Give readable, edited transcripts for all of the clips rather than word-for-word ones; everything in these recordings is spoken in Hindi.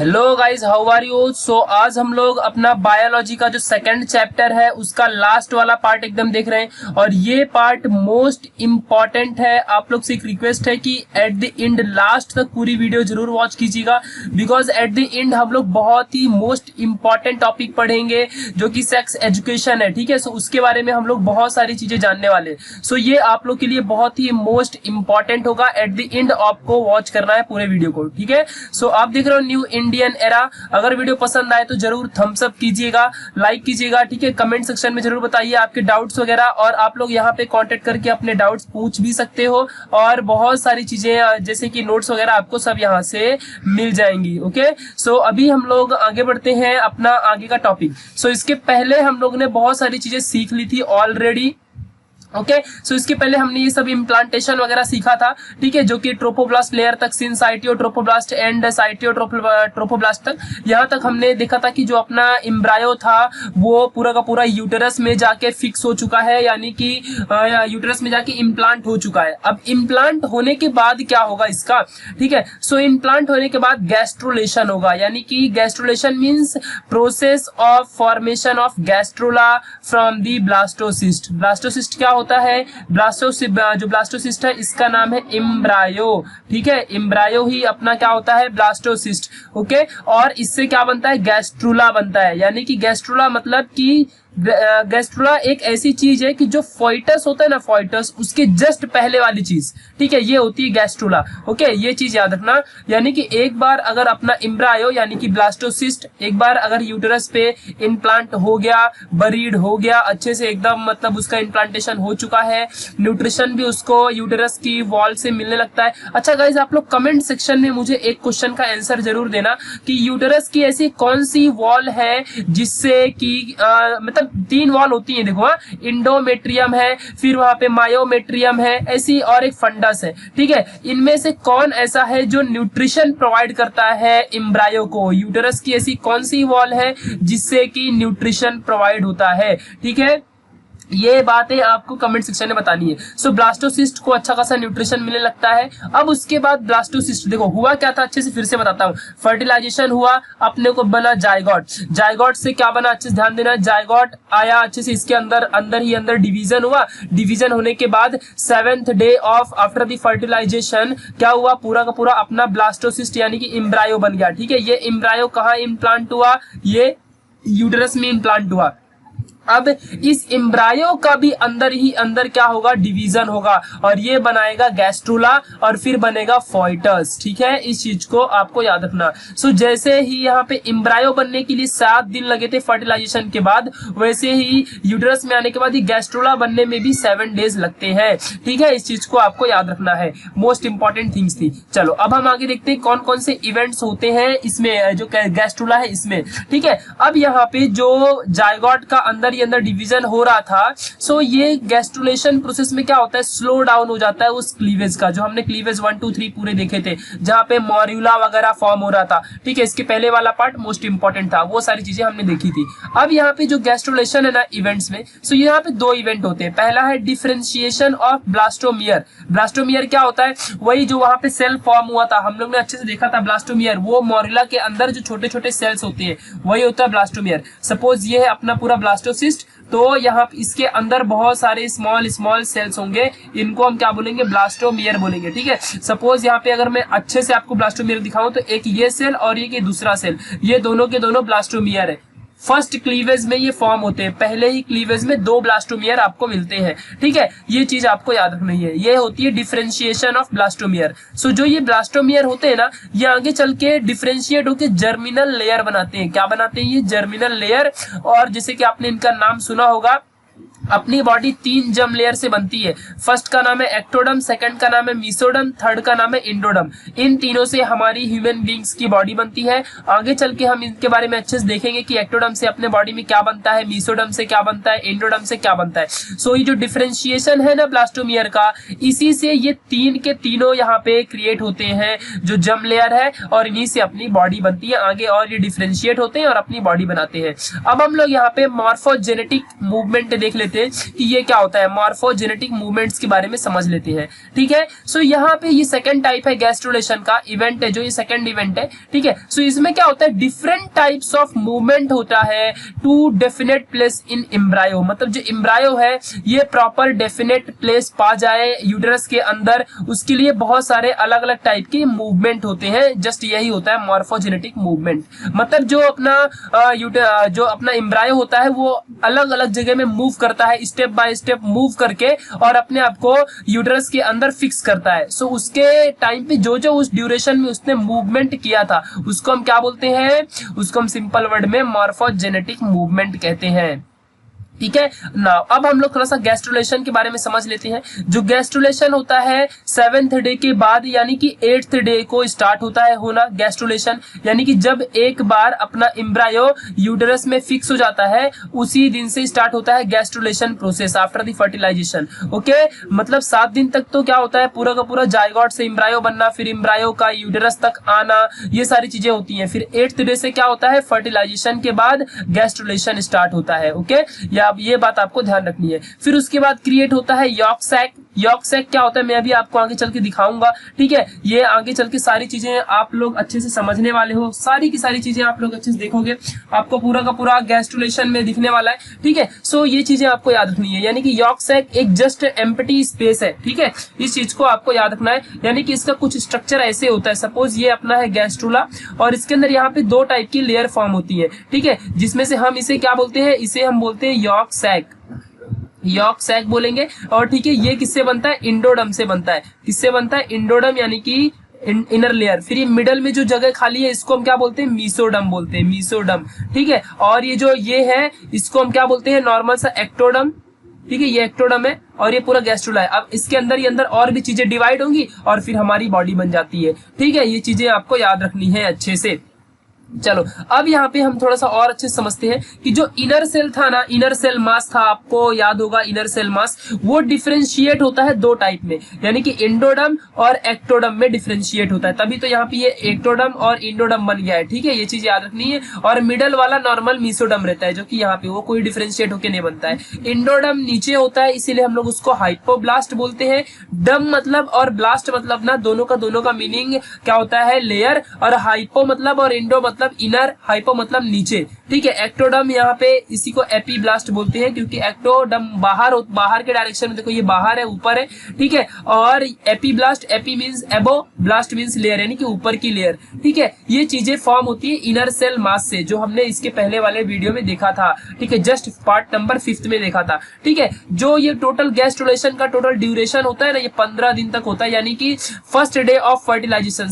Hello guys, how are you. So आज हम लोग अपना बायोलॉजी का जो सेकंड चैप्टर है उसका लास्ट वाला पार्ट एकदम देख रहे हैं और ये पार्ट मोस्ट इम्पॉर्टेंट है। आप लोग से एक रिक्वेस्ट है कि एट द एंड लास्ट तक पूरी वीडियो जरूर वॉच कीजिएगा, बिकॉज एट द एंड हम लोग बहुत ही मोस्ट इम्पॉर्टेंट टॉपिक पढ़ेंगे जो कि सेक्स एजुकेशन है। ठीक है, सो उसके बारे में हम लोग बहुत सारी चीजें जानने वाले। सो ये आप लोग के लिए बहुत ही मोस्ट इम्पॉर्टेंट होगा। एट द एंड आपको वॉच करना है पूरे वीडियो को। ठीक है, सो आप देख रहे हो न्यू इंडियन एरा। अगर वीडियो पसंद आए तो जरूर थम्स अप कीजिएगा, लाइक कीजिएगा। ठीक है, कमेंट सेक्शन में जरूर बताइए आपके डाउट्स वगैरह, और आप लोग यहाँ पे कांटेक्ट करके अपने डाउट्स पूछ भी सकते हो और बहुत सारी चीजें जैसे कि नोट्स वगैरह आपको सब यहाँ से मिल जाएंगी। ओके, सो अभी हम लोग आगे बढ़ते हैं अपना आगे का टॉपिक। सो इसके पहले हम लोग ने बहुत सारी चीजें सीख ली थी ऑलरेडी। ओके, सो इसके पहले हमने ये सब इम्प्लांटेशन वगैरह सीखा था। ठीक है, जो कि ट्रोपोब्लास्ट लेयर तक, सिन साइटियो ट्रोपोब्लास्ट एंड साइटियो ट्रोपोब्लास्ट तक, यहाँ तक हमने देखा था कि जो अपना इम्ब्रायो था वो पूरा का पूरा यूटेरस में जाके फिक्स हो चुका है, यानी कि यूटेरस में जाके इम्प्लांट हो चुका है। अब इम्प्लांट होने के बाद क्या होगा इसका, ठीक है, सो इम्प्लांट होने के बाद गैस्ट्रोलेशन होगा, यानी कि gastrulation means process of formation of gastrula from the blastocyst. Blastocyst क्या होता है? जो ब्लास्टोसिस्ट है इसका नाम है इम्ब्रायो। ठीक है, इम्ब्रायो ही अपना क्या होता है? ब्लास्टोसिस्ट। ओके, और इससे क्या बनता है? गैस्ट्रुला बनता है, यानी कि गैस्ट्रुला मतलब कि गैस्ट्रुला एक ऐसी चीज है कि जो फोइटस होता है ना, फोइटस उसके जस्ट पहले वाली चीज, ठीक है, ये होती है गैस्ट्रुला। ओके, ये चीज याद रखना। यानी कि एक बार अगर अपना इम्ब्रायो यानी कि ब्लास्टोसिस्ट एक बार अगर यूटेरस पे इम्प्लांट हो गया, बरीड हो गया अच्छे से एकदम, मतलब उसका इम्प्लांटेशन हो चुका है, न्यूट्रिशन भी उसको यूटेरस की वॉल से मिलने लगता है। अच्छा गाइज, आप लोग कमेंट सेक्शन में मुझे एक क्वेश्चन का आंसर जरूर देना कि यूटेरस की ऐसी कौन सी वॉल है जिससे कि मतलब 3 वॉल होती है, देखो, इंडोमेट्रियम है, फिर वहां पे मायोमेट्रियम है, ऐसी और एक फंडस है। ठीक है, इनमें से कौन ऐसा है जो न्यूट्रिशन प्रोवाइड करता है इम्ब्रायो को? यूटेरस की ऐसी कौन सी वॉल है जिससे कि न्यूट्रिशन प्रोवाइड होता है? ठीक है, ये बातें आपको कमेंट सेक्शन में बतानी है। सो ब्लास्टोसिस्ट को अच्छा खासा न्यूट्रिशन मिलने लगता है। अब उसके बाद ब्लास्टोसिस्ट, देखो हुआ क्या था, अच्छे से फिर से बताता हूँ। फर्टिलाइजेशन हुआ, अपने को बना जायगोट। जायगोट से क्या बना, अच्छे से ध्यान देना। जायगोट आया, अच्छे से इसके अंदर डिवीजन हुआ। डिवीजन होने के बाद 7th day of after the fertilisation क्या हुआ? पूरा का पूरा अपना ब्लास्टोसिस्ट यानी कि इम्ब्रायो बन गया। ठीक है, ये इम्ब्रायो कहाँ इम्प्लांट हुआ? ये यूटेरस में इम्प्लांट हुआ। अब इस इम्ब्रायो का भी अंदर ही अंदर क्या होगा? डिवीजन होगा, और ये बनाएगा गैस्ट्रुला और फिर बनेगा फोइटस। ठीक है, इस चीज को आपको याद रखना। सो जैसे ही यहाँ पे इम्ब्रायो बनने के लिए 7 दिन लगे थे फर्टिलाइजेशन के बाद, वैसे ही यूटेरस में आने के बाद ही गैस्ट्रुला बनने में भी 7 डेज लगते हैं। ठीक है, इस चीज को आपको याद रखना है, मोस्ट इंपॉर्टेंट थिंग्स थी। चलो अब हम आगे देखते हैं कौन कौन से इवेंट्स होते हैं इसमें, जो गैस्ट्रुला है इसमें। ठीक है, अब यहाँ पे जो जायगोट का अंदर डिवीजन हो रहा था, सो ये गैस्ट्रुलेशन प्रोसेस में क्या होता है? स्लो डाउन हो जाता है उस क्लीवेज का, जो हमने क्लीवेज 1 2 3 पूरे देखे थे, जहां पे मॉर्यूला वगैरह फॉर्म हो रहा था। ठीक है, इसके पहले वाला पार्ट मोस्ट इंपॉर्टेंट था, वो सारी चीजें हमने देखी थी। अब यहाँ पे जो गैस्ट्रुलेशन है ना इवेंट्स में, सो यहाँ पे 2 इवेंट होते हैं। पहला है डिफरेंशिएशन ऑफ ब्लास्टोमियर। ब्लास्टोमियर क्या होता है? वही जो वहां पे सेल फॉर्म हुआ था, हम लोग ने अच्छे से देखा था ब्लास्टोमियर, वो मॉर्यूला के अंदर जो छोटे छोटे सेल्स होते हैं वही होता है ब्लास्टोमियर। सपोज ये है अपना पूरा ब्लास्टोसिस्ट, तो यहाँ इसके अंदर बहुत सारे स्मॉल स्मॉल सेल्स होंगे, इनको हम क्या बोलेंगे? ब्लास्टोमियर बोलेंगे। ठीक है, सपोज यहाँ पे अगर मैं अच्छे से आपको ब्लास्टोमियर दिखाऊं तो एक ये सेल और ये दूसरा सेल, ये दोनों के दोनों ब्लास्टोमियर है। फर्स्ट क्लीवेज में ये फॉर्म होते हैं, पहले ही क्लीवेज में 2 ब्लास्टोमियर आपको मिलते हैं। ठीक है, ये चीज आपको याद रखनी है, ये होती है डिफरेंशिएशन ऑफ ब्लास्टोमियर। सो जो ये ब्लास्टोमियर होते हैं ना, ये आगे चल के डिफरेंशिएट होकर जर्मिनल लेयर बनाते हैं। क्या बनाते हैं? ये जर्मिनल लेयर। और जैसे कि आपने इनका नाम सुना होगा, अपनी बॉडी 3 जर्म लेयर से बनती है। फर्स्ट का नाम है एक्टोडम, सेकंड का नाम है मीसोडम, थर्ड का नाम है इंडोडम। इन तीनों से हमारी ह्यूमन बींग्स की बॉडी बनती है। आगे चल के हम इनके बारे में अच्छे से देखेंगे कि एक्टोडम से अपने बॉडी में क्या बनता है, मीसोडम से क्या बनता है, इंडोडम से क्या बनता है। सो ये जो डिफरेंशिएशन है ना ब्लास्टोमियर का, इसी से ये 3 के तीनों यहाँ पे क्रिएट होते हैं, जो जर्म लेयर है, और इन्हीं से अपनी बॉडी बनती है आगे, और ये डिफरेंशिएट होते हैं और अपनी बॉडी बनाते हैं। अब हम लोग यहाँ पे मॉर्फोजेनेटिक मूवमेंट देख लेते लेते हैं कि ये क्या होता है, मॉर्फोजेनेटिक मूवमेंट्स के बारे में समझ लेते हैं। ठीक है, सो यहाँ पे ये सेकंड टाइप है गैस्ट्रुलेशन का इवेंट है, जो ये सेकंड इवेंट है। ठीक है, सो इसमें क्या होता है, डिफरेंट टाइप्स ऑफ मूवमेंट होता है to definite place in embryo, मतलब जो एम्ब्रायो है ये प्रॉपर डेफिनेट प्लेस पा जाए यूटेरस के अंदर, उसके लिए बहुत सारे अलग अलग टाइप के मूवमेंट होते हैं। जस्ट यही होता है मॉर्फोजेनेटिक मूवमेंट, मतलब जो अपना एम्ब्रायो होता है वो अलग अलग जगह में मूव करता है, स्टेप बाय स्टेप मूव करके और अपने आप को यूटेरस के अंदर फिक्स करता है। सो उसके टाइम पे जो जो उस ड्यूरेशन में उसने मूवमेंट किया था उसको हम क्या बोलते हैं, उसको हम सिंपल वर्ड में मॉर्फोजेनेटिक मूवमेंट कहते हैं। ठीक है ना, अब हम लोग थोड़ा सा गैस्ट्रुलेशन के बारे में समझ लेते हैं। जो गैस्ट्रुलेशन होता है 7th डे के बाद यानी कि 8th डे को स्टार्ट होता है होना गैस्ट्रुलेशन, यानी कि जब एक बार अपना एम्ब्रायो यूटेरस में फिक्स हो जाता है उसी दिन से स्टार्ट होता है gastrulation process after the fertilisation. Okay, मतलब 7 दिन तक तो क्या होता है, पूरा का पूरा जायगोट से एम्ब्रायो बनना, फिर एम्ब्रायो का यूटेरस तक आना, ये सारी चीजें होती हैं। फिर 8th डे से क्या होता है, फर्टिलाइजेशन के बाद गैस्ट्रुलेशन स्टार्ट होता है। ओके, अब ये बात आपको ध्यान रखनी है। फिर उसके बाद क्रिएट होता है यॉर्क सैक। यॉर्क सैक क्या होता है मैं अभी आपको आगे चल के दिखाऊंगा। ठीक है, ये आगे चल के सारी चीजें आप लोग अच्छे से समझने वाले हो, सारी की सारी चीजें आप लोग अच्छे से देखोगे, आपको पूरा का पूरा गैस्ट्रुलेशन में दिखने वाला है। ठीक है, सो ये चीजें आपको याद रखनी है, यानी कि यॉर्क सैक एक जस्ट एम्प्टी स्पेस है। ठीक है, इस चीज को आपको याद रखना है, यानी कि इसका कुछ स्ट्रक्चर ऐसे होता है। सपोज ये अपना है गैस्ट्रुला और इसके अंदर यहाँ पे 2 टाइप की लेयर फॉर्म होती है। ठीक है, जिसमें से हम इसे क्या बोलते हैं, इसे हम बोलते हैं यॉर्क सैक, यॉर्क सैक बोलेंगे। और ठीक है, ये किससे बनता है, इंडोडम से बनता है। किससे बनता है, इंडोडम यानी कि इनर लेयर। फिर ये मिडल में जो जगह खाली है इसको हम क्या बोलते हैं, मीसोडम बोलते हैं, मीसोडम। ठीक है, और ये जो ये है इसको हम क्या बोलते हैं, नॉर्मल सा एक्टोडम। ठीक है, ये एक्टोडम है और ये पूरा गैस्ट्रुला है। अब इसके अंदर ही अंदर और भी चीजें डिवाइड होंगी और फिर हमारी बॉडी बन जाती है। ठीक है, ये चीजें आपको याद रखनी है अच्छे से। चलो अब यहाँ पे हम थोड़ा सा और अच्छे से समझते हैं कि जो इनर सेल था ना, इनर सेल मास था, आपको याद होगा इनर सेल मास, वो डिफरेंशिएट होता है 2 टाइप में, यानी कि इंडोडम और एक्टोडम में डिफरेंशिएट होता है। तभी तो यहाँ पे ये एक्टोडम और इंडोडम बन गया है। ठीक है, ये चीज याद रखनी है। और मिडल वाला नॉर्मल मीसोडम रहता है, जो कि यहाँ पे वो कोई डिफरेंशिएट होकर नहीं बनता है। इंडोडम नीचे होता है, इसीलिए हम लोग उसको हाइपोब्लास्ट बोलते हैं। डम मतलब और ब्लास्ट मतलब ना दोनों का मीनिंग क्या होता है, लेयर, और हाइपो मतलब और इंडो मतलब इनर, हाइपो मतलब नीचे। ठीक है, एक्टोडम यहाँ पे इसी को एपीब्लास्ट बोलते हैं, क्योंकि एक्टोडम बाहर के डायरेक्शन में, देखो ये बाहर है, ऊपर है। ठीक है, और एपीब्लास्ट, एपी मींस एबो, ब्लास्ट मींस लेयर, यानी कि ऊपर की लेयर। ठीक है, ये चीजें फॉर्म होती है इनर सेल मास से, जो हमने इसके पहले वाले वीडियो में देखा था। ठीक है, जस्ट पार्ट नंबर 5 में देखा था। ठीक है, जो ये टोटल गैस्ट्रुलेशन का टोटल ड्यूरेशन होता है ना, ये 15 दिन तक होता है, यानी कि फर्स्ट डे ऑफ फर्टिलाइजेशन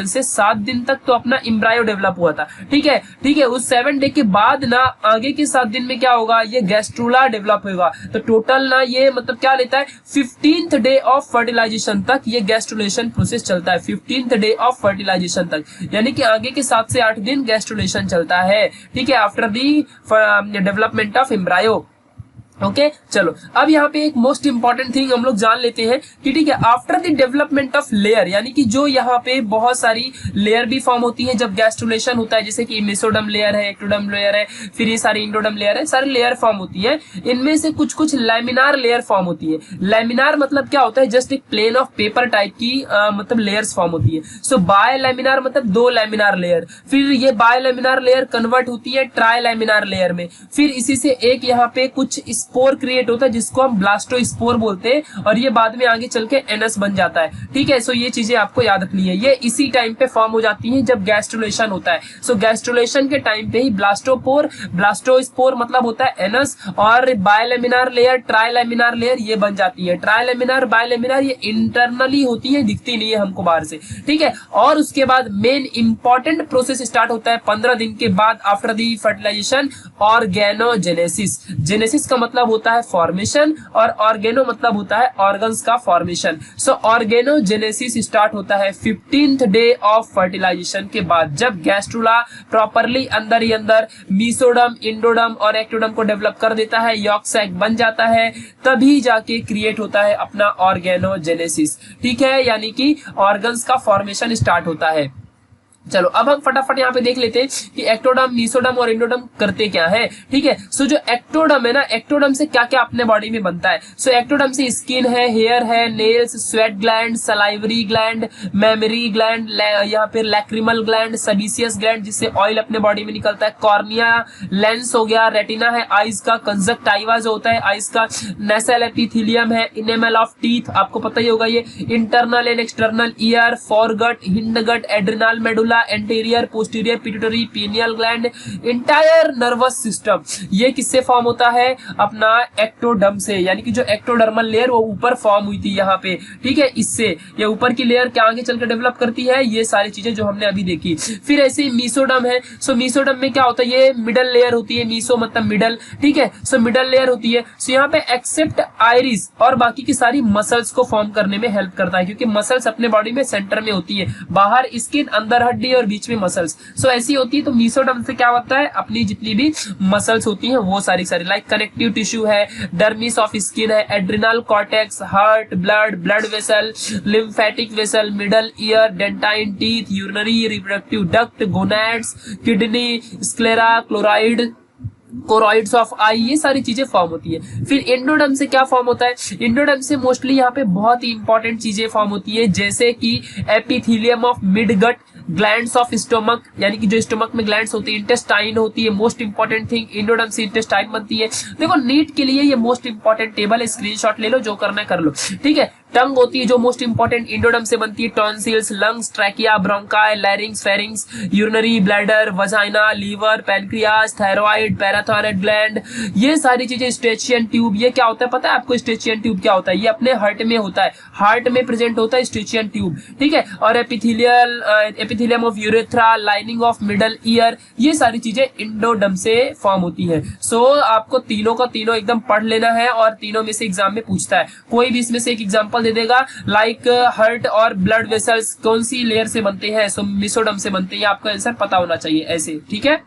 से 7 दिन तक तो अपना एम्ब्रायो डेवलप हुआ था। ठीक है, उस 7 डे के बाद ना आगे के 7 दिन में क्या होगा, ये गैस्ट्रुला डेवलप होगा। तो टोटल ना ये मतलब क्या लेता है, 15th डे ऑफ फर्टिलाइजेशन तक ये गैस्ट्रुलेशन प्रोसेस चलता है। 15th डे ऑफ फर्टिलाइजेशन तक, यानी कि आगे के 7 से 8 दिन गैस्ट्रुलेशन चलता है। ठीक है, after the development of embryo. Okay, चलो अब यहाँ पे एक मोस्ट इंपॉर्टेंट थिंग हम लोग जान लेते हैं कि ठीक है, after the development of layer, यानी कि जो यहाँ पे बहुत सारी लेयर भी फॉर्म होती है जब गैस्ट्रुलेशन होता है, जैसे कि मेसोडम लेयर है, एक्टोडम लेयर है, फिर ये सारी इंडोडम लेयर है, सारी लेयर फॉर्म होती है। इनमें से कुछ लैमिनार लेयर फॉर्म होती है। लैमिनार मतलब क्या होता है, जस्ट एक प्लेन ऑफ पेपर टाइप की मतलब लेयर्स फॉर्म होती है। सो बाय लैमिनार मतलब 2 लैमिनार लेयर, फिर ये बाय लैमिनार लेयर कन्वर्ट होती है ट्राई लैमिनार लेयर में, फिर इसी से एक यहाँ पे कुछ स्पोर क्रिएट होता है जिसको हम ब्लास्टोस्पोर बोलते हैं, और ये बाद में आगे चल के एनस बन जाता है। ठीक है, सो ये चीजें आपको याद रखनी है, ये इसी टाइम पे फॉर्म हो जाती है जब गैस्ट्रुलेशन होता है। सो गैस्ट्रुलेशन के टाइम पे ही ब्लास्टोस्पोर मतलब होता है एनस, और बायलैमिनार लेयर, ट्राइलैमिनार लेयर ये बन जाती है। ट्राइलैमिनार, बायलैमिनार ये इंटरनली होती है, दिखती नहीं है हमको बाहर से। ठीक है, और उसके बाद मेन इंपॉर्टेंट प्रोसेस स्टार्ट होता है 15 दिन के बाद after the fertilisation, organogenesis. Genesis का मतलब होता है फॉर्मेशन और ऑर्गेनो मतलब होता है ऑर्गन्स का फॉर्मेशन। सो ऑर्गेनोजेनेसिस स्टार्ट होता है 15th डे ऑफ फर्टिलाइजेशन के बाद, जब गैस्ट्रुला प्रॉपरली अंदर ही अंदर मीसोडम, इंडोडम और एक्टोडम को डेवलप कर देता है, यॉर्क सैक बन जाता है, तभी जाके क्रिएट होता है अपना ऑर्गेनोजेनेसिस। ठीक है, यानी कि ऑर्गन्स का फॉर्मेशन स्टार्ट होता है। चलो अब हम फटाफट यहाँ पे देख लेते हैं कि एक्टोडर्म, मेसोडर्म और एंडोडर्म करते क्या है। ठीक है, सो जो एक्टोडर्म है ना, एक्टोडर्म से क्या क्या अपने बॉडी में बनता है। सो एक्टोडर्म से स्किन है, हेयर है, nails, sweat gland, salivary gland, mammary gland, यहाँ पे लैक्रिमल ग्लैंड, सबीसियस ग्लैंड जिससे ऑयल अपने बॉडी में निकलता है, कॉर्निया, लेंस हो गया, रेटिना है आईज का, कंजक्टाइवा जो होता है आईज का, नेसल एपिथेलियम है, इनेमल ऑफ टीथ आपको पता ही होगा ये, internal and external ear, foregut, hindgut, adrenal medulla, anterior, posterior, pituitary, pineal gland, entire nervous system, ये किससे फॉर्म होता है, अपना एक्टोडर्म से, यानी कि जो एक्टोडर्मल लेयर वो ऊपर फॉर्म हुई थी यहाँ पे। ठीक है, इससे ये ऊपर की लेयर क्या आगे चलकर डेवलप करती है, ये सारी चीजें जो हमने अभी देखी। फिर ऐसे मीसोडर्म है, सो मीसोडर्म में क्या होता है, ये मिडल लेयर होती है, मीसो मतलब मिडल। ठीक है, सो मिडल लेयर होती है, सो यहाँ पे एक्सेप्ट आइरिस और बाकी की सारी मसल्स को फॉर्म करने में हेल्प करता है, क्योंकि मसल्स अपने बॉडी में सेंटर में होती है, बाहर स्किन, अंदर हड्डी और बीच में मसल्स। सो ऐसी होती है। तो मीसोडर्म से क्या होता है, अपनी जितनी भी मसल्स होती हैं वो सारी लाइक कनेक्टिव टिश्यू है, डर्मिस ऑफ स्किन है, adrenal cortex, heart, blood vessel, lymphatic vessel, middle ear, dentine teeth, urinary reproductive duct, gonads, kidney, sclera, choroids of eye, ये सारी चीजें फॉर्म होती है। फिर एंडोडर्म से क्या फॉर्म होता है, एंडोडर्म से मोस्टली यहाँ पे बहुत ही इंपॉर्टेंट चीजें फॉर्म होती है, जैसे कि epithelium of midgut, glands of stomach, यानी कि जो स्टोमक में ग्लैंड्स होती है, इंटेस्टाइन होती है, मोस्ट इंपॉर्टेंट थिंग, एंडोडर्म से इंटेस्टाइन बनती है। देखो नीट के लिए ये मोस्ट इंपॉर्टेंट टेबल है, स्क्रीनशॉट ले लो, जो करना है कर लो। ठीक है, टंग होती है जो मोस्ट इंपॉर्टेंट, एंडोडर्म से बनती है, tonsils, lungs, trachea, bronchi, larynx, pharynx, urinary bladder, vagina, liver, pancreas, thyroid, parathyroid gland, ये सारी चीजें, स्टेचियन ट्यूब, ये क्या होता है पता है आपको, स्टेचियन ट्यूब क्या होता है, ये अपने हार्ट में होता है, हार्ट में प्रेजेंट होता है स्टेचियन ट्यूब। ठीक है, और epithelium of urethra, lining of middle ear, ये सारी चीजें एंडोडर्म से फॉर्म होती है। सो आपको तीनों का तीनों एकदम पढ़ लेना है, और तीनों में से एग्जाम में पूछता है, कोई भी इसमें से एक एग्जाम्पल दे देगा, लाइक हार्ट और ब्लड वेसल्स कौन सी लेयर से बनते हैं, सो मेसोडर्म से बनते हैं, आपको आंसर पता होना चाहिए ऐसे। ठीक है,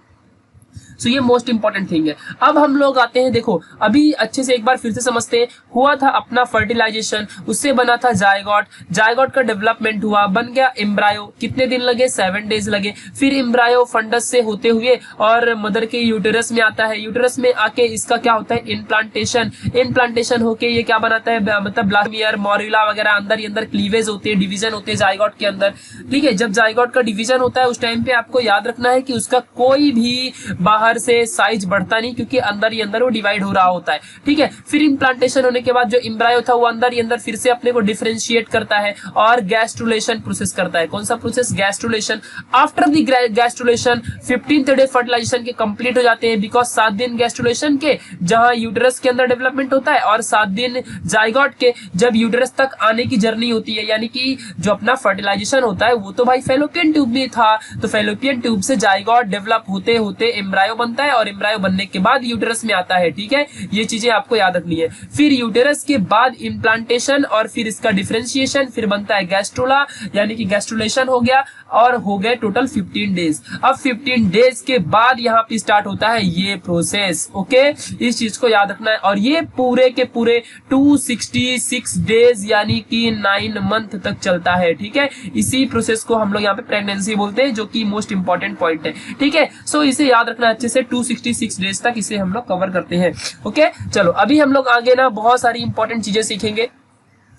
सो ये मोस्ट इंपॉर्टेंट थिंग है। अब हम लोग आते हैं, देखो अभी अच्छे से एक बार फिर से समझते हैं, हुआ था अपना फर्टिलाइजेशन, उससे बना था जायगोट, जायगोट का डेवलपमेंट हुआ, बन गया एम्ब्रायो, कितने दिन लगे, 7 डेज लगे। फिर एम्ब्रायो फंडस से होते हुए और मदर के यूटेरस में आता है, यूटेरस में आके इसका क्या होता है, इनप्लांटेशन, इनप्लांटेशन होके ये क्या बनाता है, मतलब ब्लास्टोमियर, मोरिला वगैरह अंदर ही अंदर क्लीवेज होते हैं, डिवीजन होते हैं जायगोट के अंदर। ठीक है, जब जायगोट का डिवीजन होता है उस टाइम पे आपको याद रखना है कि उसका कोई भी बाहर से साइज बढ़ता नहीं, क्योंकि अंदर ही अंदर वो डिवाइड हो रहा होता है। ठीक है, फिर इम्प्लांटेशन होने के बाद जो एम्ब्रायो था वो अंदर ही अंदर फिर से अपने को डिफरेंशिएट करता है और गैस्ट्रुलेशन प्रोसेस करता है। कौन सा process, gastrulation. After the gastrulation 15th day fertilisation के कंप्लीट हो जाते हैं, बिकॉज 7 दिन गैस्ट्रुलेशन के जहां यूटेरस के अंदर डेवलपमेंट होता है, और 7 दिन जायगोट के जब यूटेरस तक आने की जर्नी होती है, यानी कि जो अपना फर्टिलाइजेशन होता है वो तो भाई फेलोपियन ट्यूब में था, तो फेलोपियन ट्यूब से जायगोट डेवलप होते होते एम्ब्रायो बनता है, और एम्ब्रायो बनने के बाद यूटेरस में आता है। ठीक है, ये चीजें आपको याद रखनी है। फिर यूटेरस के बाद इम्प्लांटेशन और फिर इसका डिफरेंशिएशन, फिर बनता है गैस्ट्रोला, यानी कि गैस्ट्रुलेशन हो गया, और हो गए टोटल 15 डेज। अब 15 डेज के बाद यहाँ पे स्टार्ट होता है ये प्रोसेस। ओके, इस चीज को याद रखना है, और ये पूरे के पूरे 266 डेज यानी कि 9 मंथ तक चलता है। ठीक है, इसी प्रोसेस को हम लोग यहाँ पे प्रेगनेंसी बोलते हैं, जो कि मोस्ट इंपॉर्टेंट पॉइंट है। ठीक है, सो इसे याद रखना अच्छे से, 266 डेज तक इसे हम लोग कवर करते हैं। ओके, चलो अभी हम लोग आगे ना बहुत सारी इंपॉर्टेंट चीजें सीखेंगे।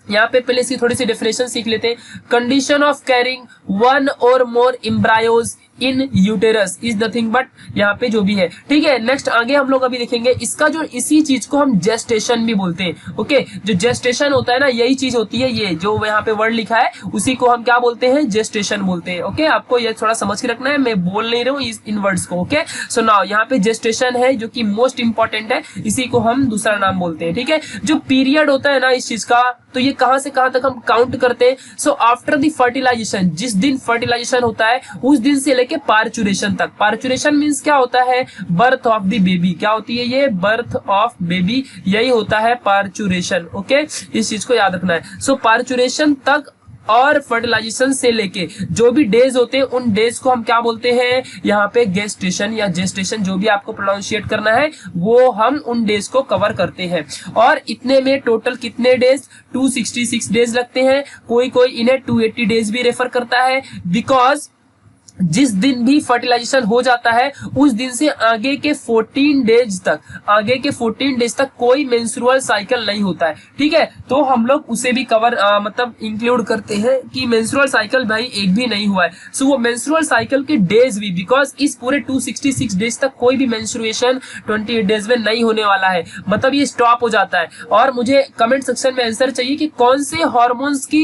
यहाँ पे पहले इसकी थोड़ी सी डेफिनेशन सीख लेते हैं। कंडीशन ऑफ कैरिंग 1 और more embryos in uterus is nothing but, यहाँ पे जो भी है। ठीक है, नेक्स्ट आगे हम लोग अभी देखेंगे इसका जो, इसी चीज को हम जेस्टेशन भी बोलते हैं। ओके, जो जेस्टेशन होता है ना, यही चीज होती है, ये जो यहाँ पे वर्ड लिखा है उसी को हम क्या बोलते हैं, जेस्टेशन बोलते हैं। ओके, आपको ये थोड़ा समझ के रखना है, मैं बोल नहीं रहा हूँ इन वर्ड्स को। ओके, सो नाउ यहाँ पे जेस्टेशन है जो कि मोस्ट इंपॉर्टेंट है, इसी को हम दूसरा नाम बोलते हैं। ठीक है, जो पीरियड होता है ना इस चीज का, तो ये कहां से कहां तक हम काउंट करते हैं। सो आफ्टर द फर्टिलाइजेशन, जिस दिन फर्टिलाइजेशन होता है उस दिन से लेके पार्चुरेशन तक। पार्चुरेशन मींस क्या होता है, बर्थ ऑफ द बेबी। क्या होती है ये, बर्थ ऑफ बेबी, यही होता है पार्चुरेशन। ओके, इस चीज को याद रखना है। सो पार्चुरेशन तक और फर्टिलाइजेशन से लेके जो भी डेज होते हैं उन डेज को हम क्या बोलते हैं, यहाँ पे गेस्टेशन या जेस्टेशन, जो भी आपको प्रोनाउंशिएट करना है वो हम उन डेज को कवर करते हैं। और इतने में टोटल कितने डेज, 266 डेज लगते हैं। कोई कोई इन्हें 280 डेज भी रेफर करता है, बिकॉज जिस दिन भी फर्टिलाइजेशन हो जाता है उस दिन से आगे के 14 डेज तक कोई मेंस्ट्रुअल साइकिल नहीं होता है। ठीक है, तो हम लोग उसे भी कवर मतलब इंक्लूड करते हैं कि मेंस्ट्रुअल साइकिल भाई एक भी नहीं हुआ है। सो वो मेंस्ट्रुअल साइकिल के डेज भी, बिकॉज इस पूरे 266 डेज तक कोई भी मेंस्ट्रुएशन 28 डेज में नहीं होने वाला है, मतलब ये स्टॉप हो जाता है। और मुझे कमेंट सेक्शन में आंसर चाहिए कि कौन से हार्मोन्स की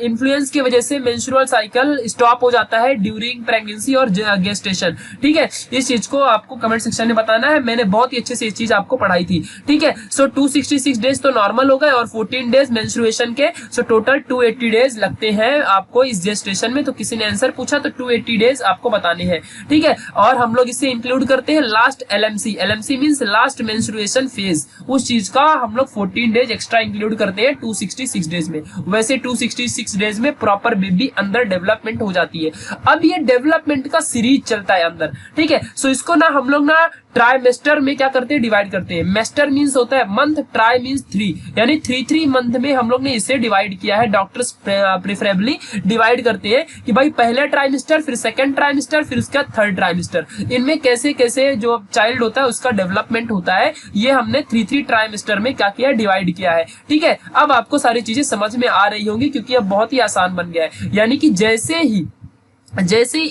इन्फ्लुएंस की वजह से मेंस्ट्रुअल साइकिल स्टॉप हो जाता है ड्यूरिंग प्रेगनेंसी और गेस्टेशन। ठीक है, इस चीज को आपको कमेंट सेक्शन में बताना है, मैंने बहुत ही अच्छे से इस चीज आपको पढ़ाई थी। ठीक है, सो 266 डेज तो नॉर्मल हो गए और 14 डेज मेंस्ट्रुएशन के, सो टोटल 280 डेज लगते हैं आपको इस जेस्टेशन में। तो किसी ने आंसर पूछा तो 280 डेज आपको बताने हैं। ठीक है, और हम लोग इसे इंक्लूड करते हैं last LMC means last menstruation phase, उस चीज का हम लोग 14 डेज एक्स्ट्रा इंक्लूड करते हैं 266 डेज में। वैसे 266 डेज में प्रॉपर बेबी अंदर डेवलपमेंट हो जाती है। अब ये डेवलपमेंट का सीरीज चलता है अंदर। ठीक है, सो इसको ना हम लोग ना ट्राइमेस्टर में क्या करते हैं, डिवाइड करते हैं। मेस्टर मींस होता है मंथ, ट्राई मींस 3, यानी 3 मंथ में हम लोग ने इसे डिवाइड किया है। डॉक्टर्स प्रेफरेबली डिवाइड करते हैं कि भाई पहले ट्राइमेस्टर, फिर सेकंड ट्राइमेस्टर, फिर उसका थर्ड ट्राइमेस्टर, इनमें कैसे कैसे जो चाइल्ड होता है उसका डेवलपमेंट होता है, ये हमने 3 ट्राइमेस्टर में क्या किया, डिवाइड किया है। ठीक है, अब आपको सारी चीजें समझ में आ रही होंगी क्योंकि अब बहुत ही आसान बन गया है। यानी कि जैसे ही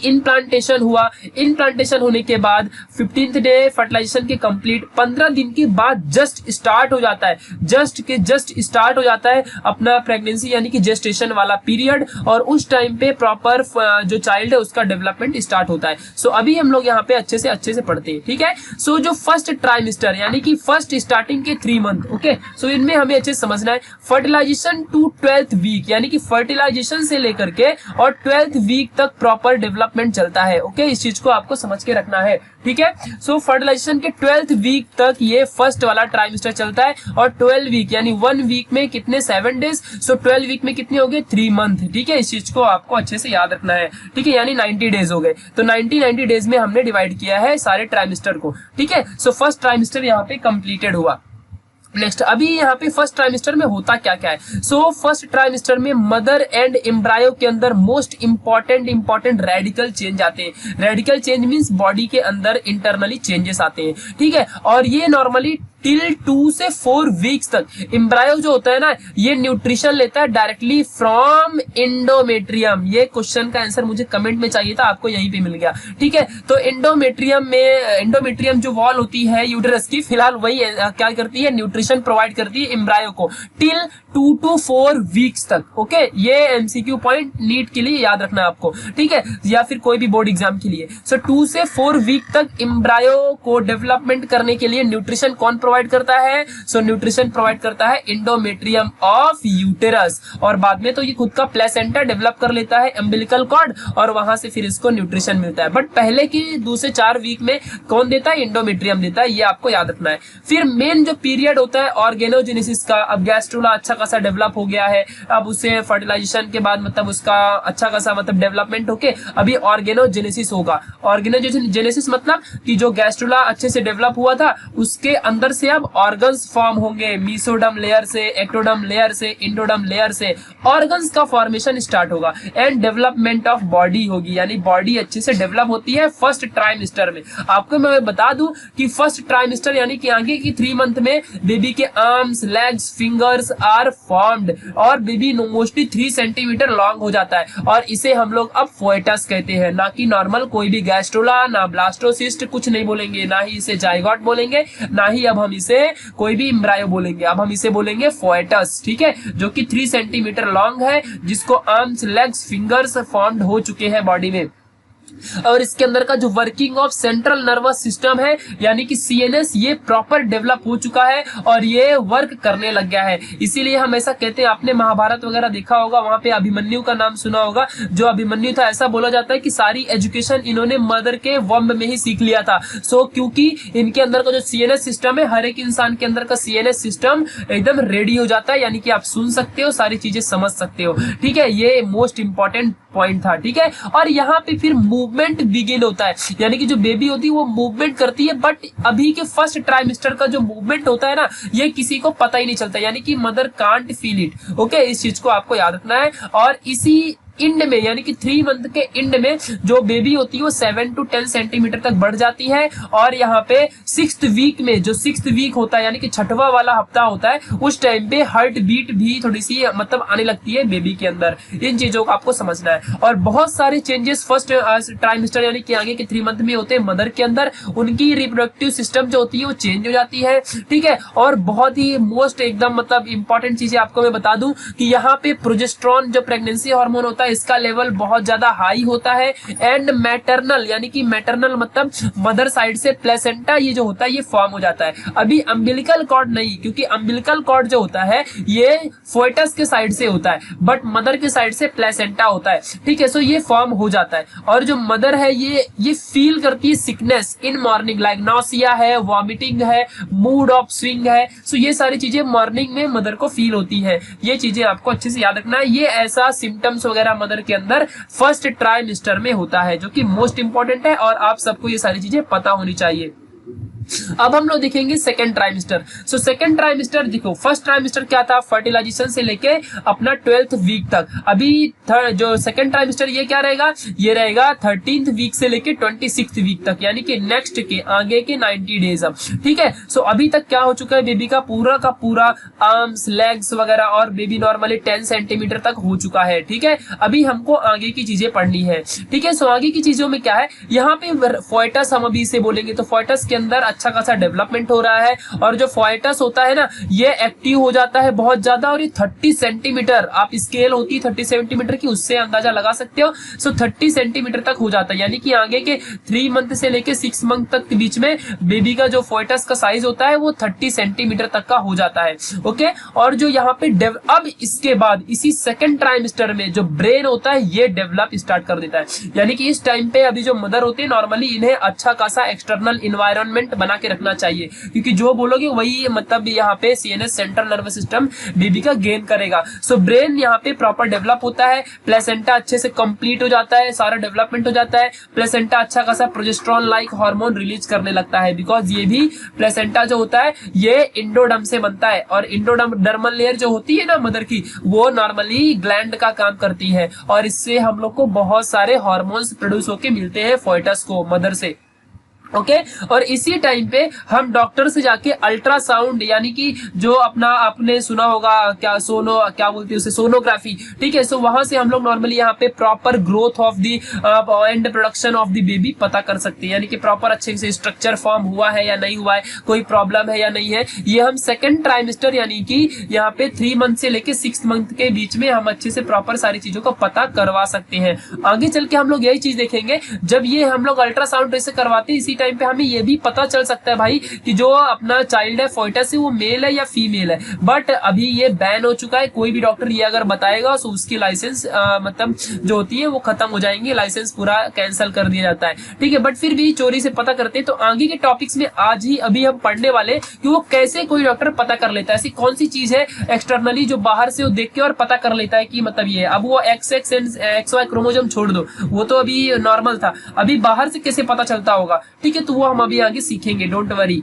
इनप्लांटेशन हुआ, इनप्लांटेशन होने के बाद 15th डे फर्टिलाइजेशन के कंप्लीट 15 दिन के बाद जस्ट स्टार्ट हो जाता है, जस्ट स्टार्ट हो जाता है अपना प्रेगनेंसी यानी कि जेस्टेशन वाला पीरियड, और उस टाइम पे प्रॉपर जो चाइल्ड है उसका डेवलपमेंट स्टार्ट होता है। सो अभी हम लोग यहाँ पे अच्छे से पढ़ते हैं। ठीक है, सो जो फर्स्ट ट्राइमेस्टर यानी कि फर्स्ट स्टार्टिंग के 3 मंथ, ओके, सो इनमें हमें अच्छे से समझना है। फर्टिलाइजेशन टू 12th वीक, यानी कि फर्टिलाइजेशन से लेकर के और 12th वीक तक प्रॉपर डेवलपमेंट चलता है। ओके, इस चीज को आपको समझ के रखना है। ठीक है, सो फर्टिलाइजेशन के 12th वीक तक ये फर्स्ट वाला ट्राइमेस्टर चलता है, और 12 वीक यानी 1 वीक में कितने, 7 डेज, सो 12 वीक में कितने हो गए, 3 मंथ। ठीक है, इस चीज को आपको अच्छे से याद रखना है। ठीक है, यानी 90 डेज हो गए, तो 90 डेज में हमने डिवाइड किया है सारे ट्राइमेस्टर को। ठीक है, सो फर्स्ट ट्राइमेस्टर यहाँ पे कंप्लीटेड हुआ। नेक्स्ट, अभी यहाँ पे फर्स्ट ट्राइमेस्टर में होता क्या क्या है। सो फर्स्ट ट्राइमेस्टर में मदर एंड एम्ब्रायो के अंदर मोस्ट इंपॉर्टेंट रेडिकल चेंज आते हैं। रेडिकल चेंज मींस बॉडी के अंदर इंटरनली चेंजेस आते हैं। ठीक है, और ये नॉर्मली टिल 2 से 4 वीक्स तक एम्ब्रायो जो होता है ना, ये न्यूट्रिशन लेता है डायरेक्टली फ्रॉम एंडोमेट्रियम। ये क्वेश्चन का आंसर मुझे कमेंट में चाहिए था, आपको यहीं पे मिल गया। ठीक है, तो एंडोमेट्रियम जो वॉल होती है यूटेरस की, फिलहाल वही क्या करती है, न्यूट्रिशन प्रोवाइड करती है एम्ब्रायो को टिल 2 to 4 वीक्स तक। ओके, ये एमसीक्यू पॉइंट नीट के लिए याद रखना है आपको। ठीक है, या फिर कोई भी बोर्ड एग्जाम के लिए। सो 2 से 4 वीक तक एम्ब्रायो को डेवलपमेंट करने के लिए न्यूट्रिशन कौन प्रोवाइड करता है, सो न्यूट्रिशन प्रोवाइड करता है एंडोमेट्रियम ऑफ यूटेरस, और बाद में तो ये खुद का प्लेसेंटा डेवलप कर लेता है अम्बिलिकल कॉर्ड, और वहां से फिर इसको न्यूट्रिशन मिलता है। बट पहले की 2 से 4 वीक में कौन देता है, एंडोमेट्रियम देता है, ये आपको याद रखना है। फिर मेन जो पीरियड होता है ऑर्गेनोजेनेसिस का, अब गैस्ट्रोला अच्छा खासा डेवलप हो गया है, अब उसे फर्टिलाइजेशन के बाद मतलब उसका अच्छा खासा मतलब डेवलपमेंट होके अभी ऑर्गेनोजेनेसिस होगा। ऑर्गेनोजेनेसिस मतलब कि जो गैस्ट्रोला अच्छे से डेवलप हुआ था उसके अंदर से अब ऑर्गन्स फॉर्म होंगे, मीसोडर्म लेयर से, एक्टोडर्म लेयर से, इंडोडर्म लेयर से ऑर्गन्स का फॉर्मेशन स्टार्ट होगा, एंड डेवलपमेंट ऑफ बॉडी होगी, यानी बॉडी अच्छे से डेवलप होती है फर्स्ट ट्राइमेस्टर में। आपको मैं बता दूं कि फर्स्ट ट्राइमेस्टर यानी कि आगे की 3 मंथ में बेबी के arms, legs, fingers are formed, और बेबी मोस्टली 3 सेंटीमीटर लॉन्ग हो जाता है, और इसे हम लोग अब फोएटस कहते हैं, ना कि नॉर्मल कोई भी गैस्ट्रोला, ना ब्लास्टोसिस्ट, कुछ नहीं बोलेंगे, ना ही इसे जाइगोट बोलेंगे, ना ही अब हम इसे कोई भी एम्ब्रायो बोलेंगे, अब हम इसे बोलेंगे फोएटस। ठीक है, जो कि 3 सेंटीमीटर लॉन्ग है, जिसको आर्म्स, लेग्स, फिंगर्स फॉर्म्ड हो चुके हैं बॉडी में। और इसके अंदर का जो working of central nervous system है यानी कि सीएनएस, ये प्रॉपर डेवलप हो चुका है और ये वर्क करने लग गया है। इसीलिए हम ऐसा कहते हैं, आपने महाभारत वगैरह देखा होगा, वहां पे अभिमन्यु का नाम सुना होगा। जो अभिमन्यु था, ऐसा बोला जाता है कि सारी एजुकेशन इन्होंने मदर के वंब में ही सीख लिया था। सो क्योंकि इनके अंदर का जो सीएनएस सिस्टम है, हर एक इंसान के अंदर का सीएनएस सिस्टम एकदम रेडी हो जाता है, यानी कि आप सुन सकते हो, सारी चीजें समझ सकते हो। ठीक है, ये मोस्ट इंपॉर्टेंट पॉइंट था। ठीक है, और यहाँ पे फिर मूवमेंट बिगिन होता है, यानी कि जो बेबी होती है वो मूवमेंट करती है, बट अभी के फर्स्ट ट्राइमेस्टर का जो मूवमेंट होता है ना, ये किसी को पता ही नहीं चलता, यानी कि mother can't feel it. Okay, इस चीज को आपको याद रखना है। और इसी इंड में यानी कि 3 मंथ के इंड में जो बेबी होती है वो 7 to 10 सेंटीमीटर तक बढ़ जाती है। और यहाँ पे 6th वीक में, जो 6th वीक होता है यानी कि 6वां वाला हफ्ता होता है, उस टाइम पे हार्ट बीट भी थोड़ी सी मतलब आने लगती है बेबी के अंदर। इन चीजों को आपको समझना है। और बहुत सारे चेंजेस फर्स्ट ट्राइमेस्टर यानी कि आगे के 3 मंथ में होते हैं मदर के अंदर। उनकी रिप्रोडक्टिव सिस्टम जो होती है वो चेंज हो जाती है, ठीक है। और बहुत ही मोस्ट एकदम मतलब इंपॉर्टेंट चीजें आपको मैं बता दूं कि यहाँ पे प्रोजेस्टेरॉन जो प्रेगनेंसी हार्मोन होता है इसका लेवल बहुत ज्यादा हाई होता है। एंड मैटरनल यानी कि मैटरनल मतलब मदर साइड से प्लेसेंटा ये जो होता है ये फॉर्म हो जाता है। अभी अम्बिलिकल कॉर्ड नहीं, क्योंकि अम्बिलिकल कॉर्ड जो होता है ये फोएटस के साइड से होता है, बट मदर के साइड से प्लेसेंटा होता है, ठीक है। सो ये फॉर्म हो जाता है। और जो मदर है ये फील करती है sickness in morning, like nausea है, वॉमिटिंग है, मूड ऑफ स्विंग है। सो ये सारी चीजें मॉर्निंग में मदर को फील होती है। ये चीजें आपको अच्छे से याद रखना है। ये ऐसा सिम्टम्स वगैरह मदर के अंदर फर्स्ट ट्राइमेस्टर में होता है, जो कि मोस्ट इंपॉर्टेंट है और आप सबको ये सारी चीजें पता होनी चाहिए। अब हम लोग देखेंगे second trimester. So second trimester देखो, फर्स्ट ट्राइमेस्टर क्या था, फर्टिलाइजेशन से लेके अपना 12th वीक तक। अभी जो सेकंड ट्राइमेस्टर ये क्या रहेगा, ये रहेगा 13th वीक से लेके 26th वीक तक, यानी कि नेक्स्ट के आगे के 90 डेज अब, ठीक है। सो अभी तक क्या हो चुका है, बेबी का पूरा आर्म्स, लेग्स वगैरह, और बेबी नॉर्मली 10 सेंटीमीटर तक हो चुका है, ठीक है। अभी हमको आगे की चीजें पढ़नी है, ठीक है। सो आगे की चीजों में क्या है, यहाँ पे फोएटस हम अभी से बोलेंगे तो फोएटस के अंदर अच्छा खासा डेवलपमेंट हो रहा है। और जो फोएटस होता है ना ये एक्टिव हो जाता है बहुत ज्यादा, और ये 30 सेंटीमीटर, आप स्केल होती है 30 सेंटीमीटर की, उससे अंदाजा लगा सकते हो। सो 30 सेंटीमीटर तक हो जाता है, यानी कि आगे के 3 मंथ से लेके 6 मंथ तक के बीच में बेबी का जो फोएटस का साइज होता है वो 30 सेंटीमीटर तक का हो जाता है, ओके। और जो यहाँ पे अब इसके बाद इसी सेकंड ट्राइमेस्टर में जो ब्रेन होता है ये डेवलप स्टार्ट कर देता है। यानी कि इस टाइम पे अभी जो मदर होती है नॉर्मली इन्हें अच्छा खासा एक्सटर्नल इन्वायरमेंट बना के रखना चाहिए, क्योंकि जो बोलोगे वही मतलब यहाँ पे CNS central nervous system baby का गेन करेगा। सो ब्रेन यहाँ पे प्रॉपर डेवलप होता है, प्लेसेंटा अच्छे से कंप्लीट हो जाता है, सारा डेवलपमेंट हो जाता है। प्लेसेंटा अच्छा खासा प्रोजेस्टेरॉन लाइक हार्मोन रिलीज करने लगता है, बिकॉज ये भी प्लेसेंटा जो होता है ये इंडोडर्म से बनता है, और इंडोडर्मल लेयर जो होती है ना मदर की वो नॉर्मली ग्लैंड का काम करती है, और इससे हम लोग को बहुत सारे हार्मोन्स प्रोड्यूस होके मिलते हैं फोएटस को मदर से, ओके। और इसी टाइम पे हम डॉक्टर से जाके अल्ट्रासाउंड यानी कि जो अपना आपने सुना होगा क्या क्या बोलते हैं उसे, सोनोग्राफी, ठीक है। सो वहां से हम लोग नॉर्मली यहाँ पे proper growth of the and production of the baby पता कर सकते हैं, यानी कि प्रॉपर अच्छे से स्ट्रक्चर फॉर्म हुआ है या नहीं हुआ है, कोई प्रॉब्लम है या नहीं है। ये हम सेकंड ट्राइमेस्टर यानी कि यहाँ पे 3 मंथ से लेके 6 मंथ के बीच में हम अच्छे से प्रॉपर सारी चीजों को पता करवा सकते हैं। आगे चल के हम लोग यही चीज देखेंगे, जब ये हम लोग अल्ट्रासाउंड ऐसे करवाते हैं इसी टाइम पे हमें ये भी पता चल सकता है भाई कि जो अपना चाइल्ड है फोएटस है वो मेल है या फीमेल है। बट अभी ये बैन हो चुका है, कोई भी डॉक्टर ये अगर बताएगा तो उसकी लाइसेंस मतलब जो होती है वो खत्म हो जाएंगे, लाइसेंस पूरा कैंसिल कर दिया जाता है, ठीक है। बट फिर भी चोरी से पता करते हैं। तो आगे के टॉपिक्स में आज ही अभी हम पढ़ने वाले कि वो कैसे कोई डॉक्टर पता कर लेता है, ऐसी कौन सी चीज है एक्सटर्नली जो बाहर से वो देख के और पता कर लेता है कि मतलब ये। अब वो XY क्रोमोसोम छोड़ दो, वो तो अभी नॉर्मल था, अभी बाहर से कैसे पता चलता होगा, ठीक है। तो वो हम अभी आगे सीखेंगे, डोंट वरी,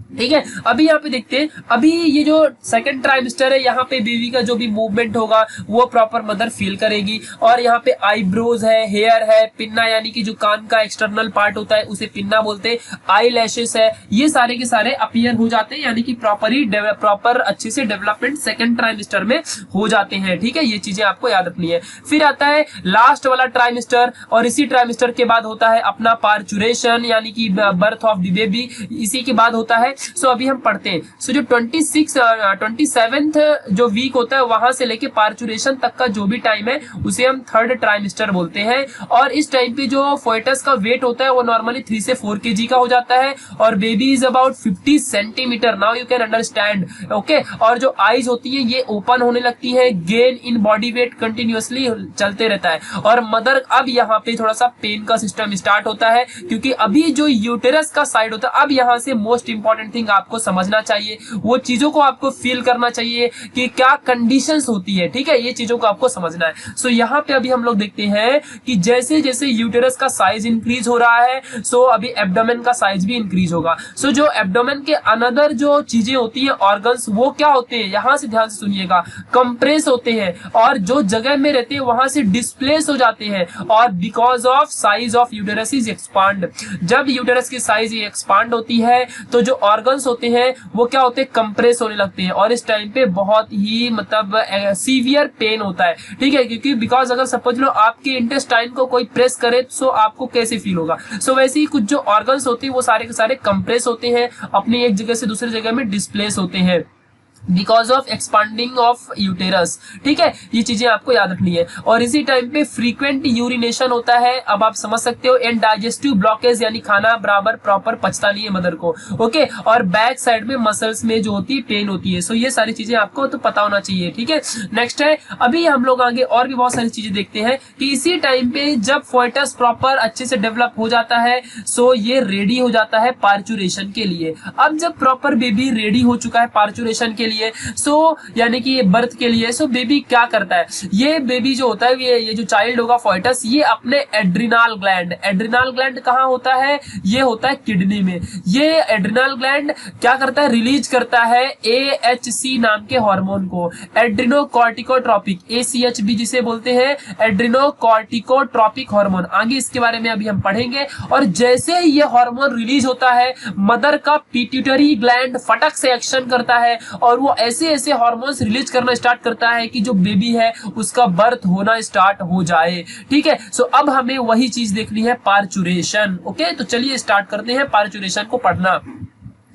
ठीक है। अभी यहाँ पे देखते हैं, अभी ये जो सेकंड ट्राइमेस्टर है यहाँ पे बेबी का जो भी मूवमेंट होगा वो प्रॉपर मदर फील करेगी। और यहाँ पे आईब्रोज है, हेयर है, पिन्ना यानी कि जो कान का एक्सटर्नल पार्ट होता है उसे पिन्ना बोलते हैं, आई लैशेस है, ये सारे के सारे अपीयर हो जाते हैं, यानी कि प्रॉपर अच्छे से डेवलपमेंट सेकंड ट्राइमेस्टर में हो जाते हैं, ठीक है। ये चीजें आपको याद रखनी है। फिर आता है लास्ट वाला ट्राइमेस्टर, और इसी ट्राइमेस्टर के बाद होता है अपना पार्चुरेशन यानी कि बर्थ ऑफ द बेबी, इसी के बाद होता है। सो अभी हम पढ़ते हैं। सो जो 27th जो वीक होता है वहां से लेके पार्चुरेशन तक का जो भी टाइम है उसे हम थर्ड ट्राइमेस्टर बोलते हैं। और इस टाइम पे जो फोएटस का वेट होता है वो नॉर्मली 3 से 4 kg का हो जाता है, और baby is about 50 centimetre, now you can understand, okay. और जो आईज होती है ये ओपन होने लगती है, gain in body weight continuously चलते रहता है। और मदर अब यहाँ पे थोड़ा सा पेन का सिस्टम स्टार्ट होता है, क्योंकि अभी जो यूटेरस का साइड होता है अब यहाँ से मोस्ट इंपॉर्टेंट इंपॉर्टेंट थिंग आपको समझना चाहिए, वो चीजों को आपको फील करना चाहिए कि क्या कंडीशंस होती है, ठीक है, ये चीजों को आपको समझना है। सो यहाँ पे अभी हम लोग देखते हैं कि जैसे जैसे यूटेरस का साइज इंक्रीज हो रहा है, सो अभी एब्डोमेन का साइज भी इंक्रीज होगा। सो जो एब्डोमेन के अनदर जो चीजें होती है ऑर्गन्स, वो क्या होते हैं, यहां से ध्यान से सुनिएगा, कंप्रेस होते हैं और जो जगह में रहते हैं वहां से डिस्प्लेस हो जाते हैं, और because of size of uterus is expand. जब यूटेरस की साइज एक्सपांड होती है तो जो ऑर्गन्स होते हैं वो क्या होते हैं, कंप्रेस होने लगते हैं, और इस टाइम पे बहुत ही मतलब सीवियर पेन होता है, ठीक है, क्योंकि बिकॉज अगर सपोज लो आपके इंटेस्टाइन को कोई प्रेस करे तो आपको कैसे फील होगा। सो वैसे ही कुछ जो ऑर्गन्स होते हैं वो सारे के सारे कंप्रेस होते हैं, अपनी एक जगह से दूसरी जगह में डिस्प्लेस होते हैं because of expanding of uterus, ठीक है, ये चीजें आपको याद रखनी है। और इसी टाइम पे फ्रीक्वेंट यूरिनेशन होता है, अब आप समझ सकते हो, एंड डाइजेस्टिव ब्लॉकेज, यानी खाना बराबर प्रॉपर पचता नहीं है मदर को, ओके, और बैक साइड में मसल्स में जो होती है पेन होती है। सो ये सारी चीजें आपको तो पता होना चाहिए, ठीक है। नेक्स्ट है, अभी हम लोग आगे और भी बहुत सारी चीजें देखते हैं कि इसी टाइम पे जब फोएटस प्रॉपर अच्छे से डेवलप हो जाता है, सो ये रेडी हो जाता है पार्चुरेशन के लिए। अब जब प्रॉपर बेबी रेडी हो चुका है पार्चुरेशन के लिए, सो यानी कि बर्थ के लिए, सो बेबी क्या करता है, ये बेबी जो होता है, ये जो चाइल्ड होगा फोएटस, ये अपने एड्रिनल ग्लैंड कहाँ होता है, ये होता है किडनी में। ये एड्रिनल ग्लैंड क्या करता है, रिलीज करता है AHC नाम के हार्मोन को, एड्रिनोकॉर्टिकोट्रोपिक, ACHB जिसे बोलते हैं, एड्रिनोकॉर्टिकोट्रोपिक हार्मोन। आगे इसके बारे में अभी हम पढ़ेंगे। और जैसे ही ये हार्मोन रिलीज होता है, मदर का पिट्यूटरी ग्लैंड फटक से एक्शन करता है और वो ऐसे ऐसे हार्मोन्स रिलीज करना स्टार्ट करता है कि जो बेबी है उसका बर्थ होना स्टार्ट हो जाए, ठीक है। सो अब हमें वही चीज देखनी है, पार्चुरेशन, ओके। तो चलिए स्टार्ट करते हैं पार्चुरेशन को पढ़ना।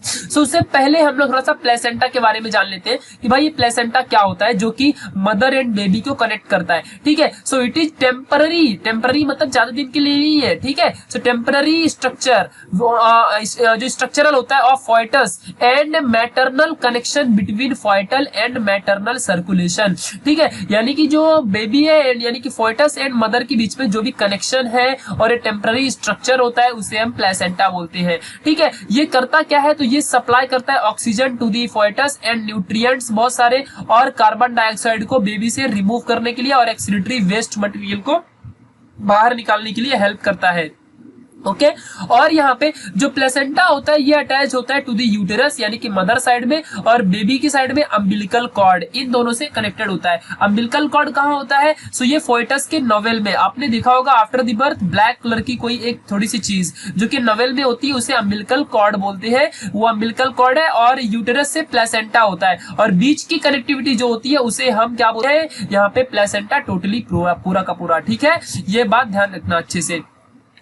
सो उससे पहले हम लोग थोड़ा सा प्लेसेंटा के बारे में जान लेते हैं कि भाई ये प्लेसेंटा क्या होता है, जो कि मदर एंड बेबी को कनेक्ट करता है, ठीक है। सो इट इज टेम्पररी मतलब ज्यादा दिन के लिए ही है, ठीक है। सो टेम्पररी स्ट्रक्चर, जो स्ट्रक्चरल होता है of foetus and maternal connection between foetal and maternal circulation, ठीक है। यानी कि जो बेबी है यानी कि फोएटस एंड मदर के बीच में जो भी कनेक्शन है और ये टेम्पररी स्ट्रक्चर होता है, उसे हम प्लेसेंटा बोलते हैं, ठीक है। ये करता क्या है, तो ये सप्लाई करता है oxygen to the foetus and nutrients बहुत सारे, और कार्बन डाइऑक्साइड को बेबी से रिमूव करने के लिए और एक्सक्रीटरी वेस्ट मटेरियल को बाहर निकालने के लिए हेल्प करता है, ओके। और यहाँ पे जो प्लेसेंटा होता है ये अटैच होता है टू दी यूटेरस यानी कि मदर साइड में, और बेबी की साइड में अम्बिलिकल कॉर्ड, इन दोनों से कनेक्टेड होता है। अम्बिलिकल कॉर्ड कहाँ होता है, सो ये फोएटस के नोवेल में, आपने देखा होगा after the birth black colour की कोई एक थोड़ी सी चीज जो कि नोवेल में होती है, उसे अम्बिलिकल कॉर्ड बोलते हैं, वो अम्बिलिकल कॉर्ड है। और यूटेरस से प्लेसेंटा होता है, और बीच की कनेक्टिविटी जो होती है उसे हम क्या बोलते हैं, यहाँ पे प्लेसेंटा टोटली पूरा का पूरा, ठीक है। ये बात ध्यान रखना अच्छे से,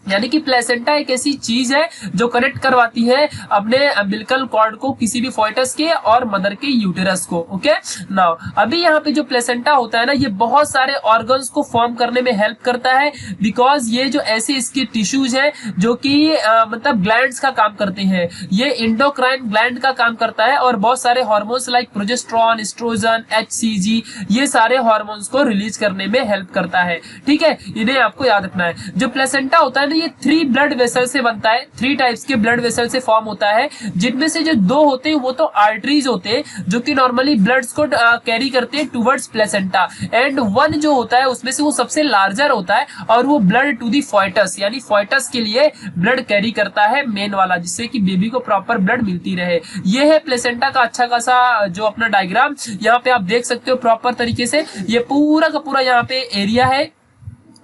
यानी कि प्लेसेंटा एक ऐसी चीज है जो कनेक्ट करवाती है अपने अम्बिलिकल कॉर्ड को किसी भी फोएटस के और मदर के यूटेरस को, ओके। नाउ अभी यहाँ पे जो प्लेसेंटा होता है ना, ये बहुत सारे ऑर्गन्स को फॉर्म करने में हेल्प करता है, बिकॉज ये जो ऐसे इसके टिश्यूज है जो कि मतलब ग्लैंड्स का काम करते हैं, ये इंडोक्राइन ग्लैंड का काम करता है, और बहुत सारे hormones like progesterone, estrogen, HCG, ये सारे हार्मोन्स को रिलीज करने में हेल्प करता है, ठीक है। इन्हें आपको याद रखना है। जो प्लेसेंटा होता है ये 3 ब्लड वेसल से बनता है, 3 टाइप्स के ब्लड वेसल से फॉर्म होता है, जिनमें से जो 2 होते हैं वो तो आर्टरीज होते हैं जो कि नॉर्मली ब्लड्स को कैरी करते हैं टुवर्ड्स प्लेसेंटा, एंड 1 जो होता है उसमें से वो सबसे लार्जर होता है और वो ब्लड टू दी फोएटस यानी फोएटस के लिए ब्लड कैरी करता है, मेन वाला, जिससे कि बेबी को प्रॉपर ब्लड मिलती रहे। ये है प्लेसेंटा का अच्छा खासा जो अपना डायग्राम, यहाँ पे आप देख सकते हो प्रॉपर तरीके से। ये पूरा का पूरा यहाँ पे एरिया है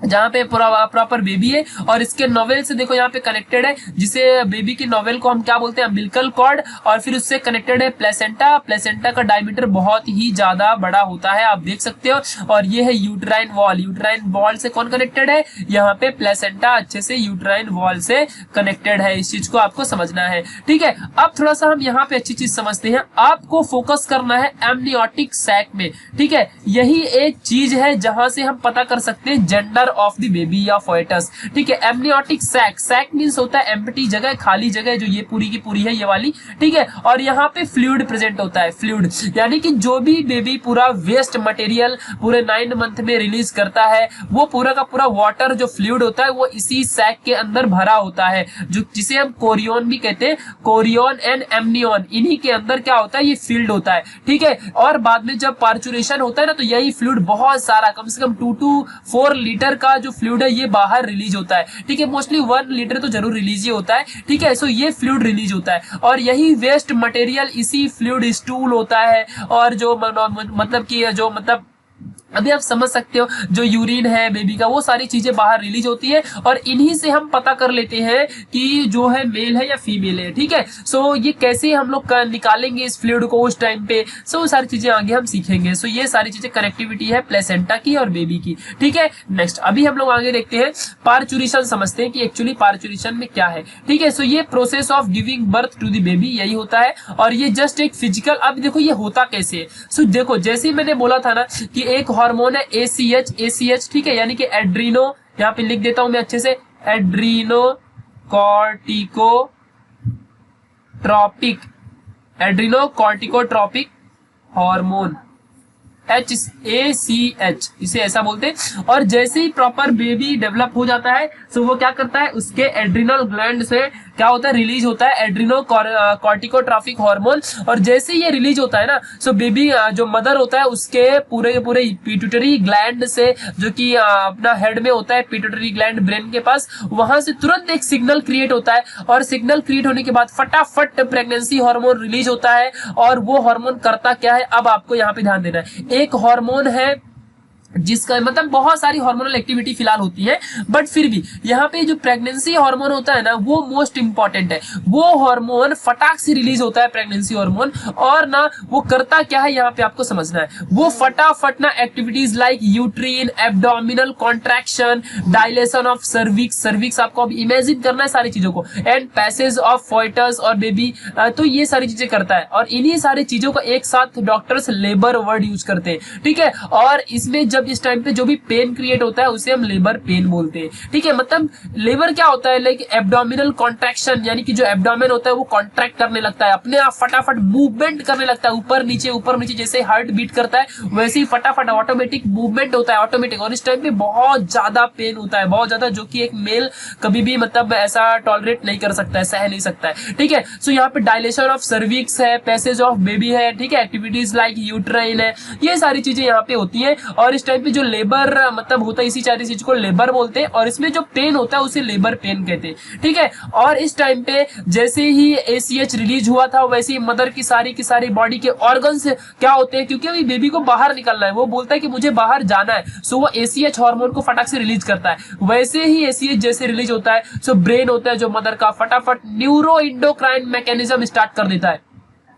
जहाँ पे पूरा प्रॉपर बेबी है, और इसके नोवेल से देखो यहाँ पे कनेक्टेड है, जिसे बेबी की नोवेल को हम क्या बोलते हैं, अम्बिलिकल कॉर्ड, और फिर उससे कनेक्टेड है प्लेसेंटा। प्लेसेंटा का डायमीटर बहुत ही ज्यादा बड़ा होता है, आप देख सकते हो। और ये है यूट्राइन वॉल, यूट्राइन वॉल से कौन कनेक्टेड है, यहाँ पे प्लेसेंटा अच्छे से यूट्राइन वॉल से कनेक्टेड है। इस चीज को आपको समझना है, ठीक है। अब थोड़ा सा हम यहाँ पे अच्छी चीज समझते हैं, आपको फोकस करना है एमनियोटिक सैक में, ठीक है। यही एक चीज है जहां से हम पता कर सकते हैं gender mother of the baby या फोएटस। ठीक है, एमनियोटिक सैक, सैक मींस होता है एम्प्टी जगह, खाली जगह, जो ये पूरी की पूरी है ये वाली। ठीक है, और यहाँ पे फ्लूइड प्रेजेंट होता है, फ्लूइड यानी कि जो भी बेबी पूरा वेस्ट मटेरियल पूरे 9 मंथ में रिलीज करता है वो पूरा का पूरा वाटर जो फ्लूइड होता है वो इसी सैक के अंदर भरा होता है, जो जिसे हम कोरियन भी कहते हैं। कोरियन एंड एमनियन, इन्हीं के अंदर क्या होता है, ये फील्ड होता है। ठीक है, और बाद में जब पार्चुरेशन होता है ना, तो यही फ्लूइड बहुत सारा, कम से कम 2 to 4 लीटर का जो फ्लूइड है ये बाहर रिलीज होता है। ठीक है, मोस्टली 1 लीटर तो जरूर रिलीज ही होता है। ठीक है, सो ये फ्लूइड रिलीज होता है और यही वेस्ट मटेरियल इसी फ्लूइड स्टूल होता है, और जो मतलब कि जो मतलब अभी आप समझ सकते हो जो यूरिन है बेबी का, वो सारी चीजें बाहर रिलीज होती है और इन्हीं से हम पता कर लेते हैं कि जो है मेल है या फीमेल है। ठीक है, सो ये कैसे हम लोग निकालेंगे इस फ्लूइड को उस टाइम पे, सो सारी चीजें आगे हम सीखेंगे। सो ये सारी चीजें कनेक्टिविटी है प्लेसेंटा की और बेबी की। ठीक है, नेक्स्ट अभी हम लोग आगे देखते हैं पार्चुरेशन, समझते हैं कि एक्चुअली पार्चुरेशन में क्या है। ठीक है, सो ये process of giving birth to the baby यही होता है और ये जस्ट एक फिजिकल, अब देखो ये होता कैसे है। सो देखो जैसे ही मैंने बोला था ना कि एक हार्मोन है ACH, ठीक है, यानी कि एड्रीनो, यहां पे लिख देता हूं मैं अच्छे से, एड्रीनो कॉर्टिकोट्रॉपिक हार्मोन, ACH, इसे ऐसा बोलते हैं। और जैसे ही प्रॉपर बेबी डेवलप हो जाता है तो वो क्या करता है, उसके एड्रिनल ग्लैंड से क्या होता है, रिलीज होता है एड्रिनो कॉर्टिकोट्रॉपिक हार्मोन। और जैसे ये रिलीज होता है ना, सो बेबी जो मदर होता है उसके पूरे पिट्यूटरी ग्लैंड से, जो कि अपना हेड में होता है पिट्यूटरी ग्लैंड ब्रेन के पास, वहां से तुरंत एक सिग्नल क्रिएट होता है और सिग्नल क्रिएट होने के बाद फटाफट प्रेगनेंसी हार्मोन रिलीज होता है। और वो हार्मोन करता क्या है, अब आपको यहाँ पे ध्यान देना है। एक हार्मोन है जिसका मतलब बहुत सारी हार्मोनल एक्टिविटी फिलहाल होती है, बट फिर भी यहाँ पे जो प्रेगनेंसी हार्मोन होता है ना वो मोस्ट इंपॉर्टेंट है। वो हार्मोन फटाक से रिलीज होता है प्रेगनेंसी हार्मोन, और ना वो करता क्या है यहाँ पे आपको समझना है। वो फटाफट ना activities like uterine, abdominal contraction, dilation of cervix आपको अब इमेजिन करना है सारी चीजों को, एंड पैसेज ऑफ फोएटस और बेबी, तो ये सारी चीजें करता है। और इन्हीं सारी चीजों का एक साथ डॉक्टर्स लेबर वर्ड यूज करते हैं। ठीक है, और इसमें जब इस टाइम पे जो भी पेन क्रिएट होता है उसे हम लेबर पेन बोलते हैं। ठीक है, मतलब लेबर क्या होता है, लाइक एब्डोमिनल कॉन्ट्रैक्शन, यानी कि जो एब्डोमेन होता है वो कॉन्ट्रैक्ट करने लगता है, अपने आप फटाफट मूवमेंट करने लगता है, ऊपर नीचे जैसे हार्ट बीट करता है वैसे ही फटाफट ऑटोमेटिक मूवमेंट होता है, ऑटोमेटिक। और इस टाइम पे बहुत ज्यादा पेन होता है, बहुत ज्यादा, जो कि एक मेल कभी भी मतलब ऐसा टॉलरेट नहीं कर सकता है, सह नहीं सकता है। ठीक है, सो यहाँ पे डायलेशन ऑफ सर्विक्स है, पैसेज ऑफ बेबी है, ठीक है, एक्टिविटीज लाइक यूट्राइन है, ये सारी चीजें यहाँ पे होती है। और इस टाइम पे जो लेबर मतलब होता है, इसी सारी चीज को लेबर बोलते हैं, और इसमें जो पेन होता है उसे लेबर पेन कहते हैं। ठीक है, और इस टाइम पे जैसे ही ACH रिलीज हुआ था वैसे ही मदर की सारी बॉडी के ऑर्गन्स क्या होते हैं, क्योंकि अभी बेबी को बाहर निकलना है, वो बोलता है कि मुझे बाहर जाना है, सो वो ACH हार्मोन को फटाक से रिलीज करता है। वैसे ही ACH जैसे रिलीज होता है, सो ब्रेन होता है जो मदर का, फटाफट न्यूरो इंडोक्राइन मैकेनिज्म स्टार्ट कर देता है।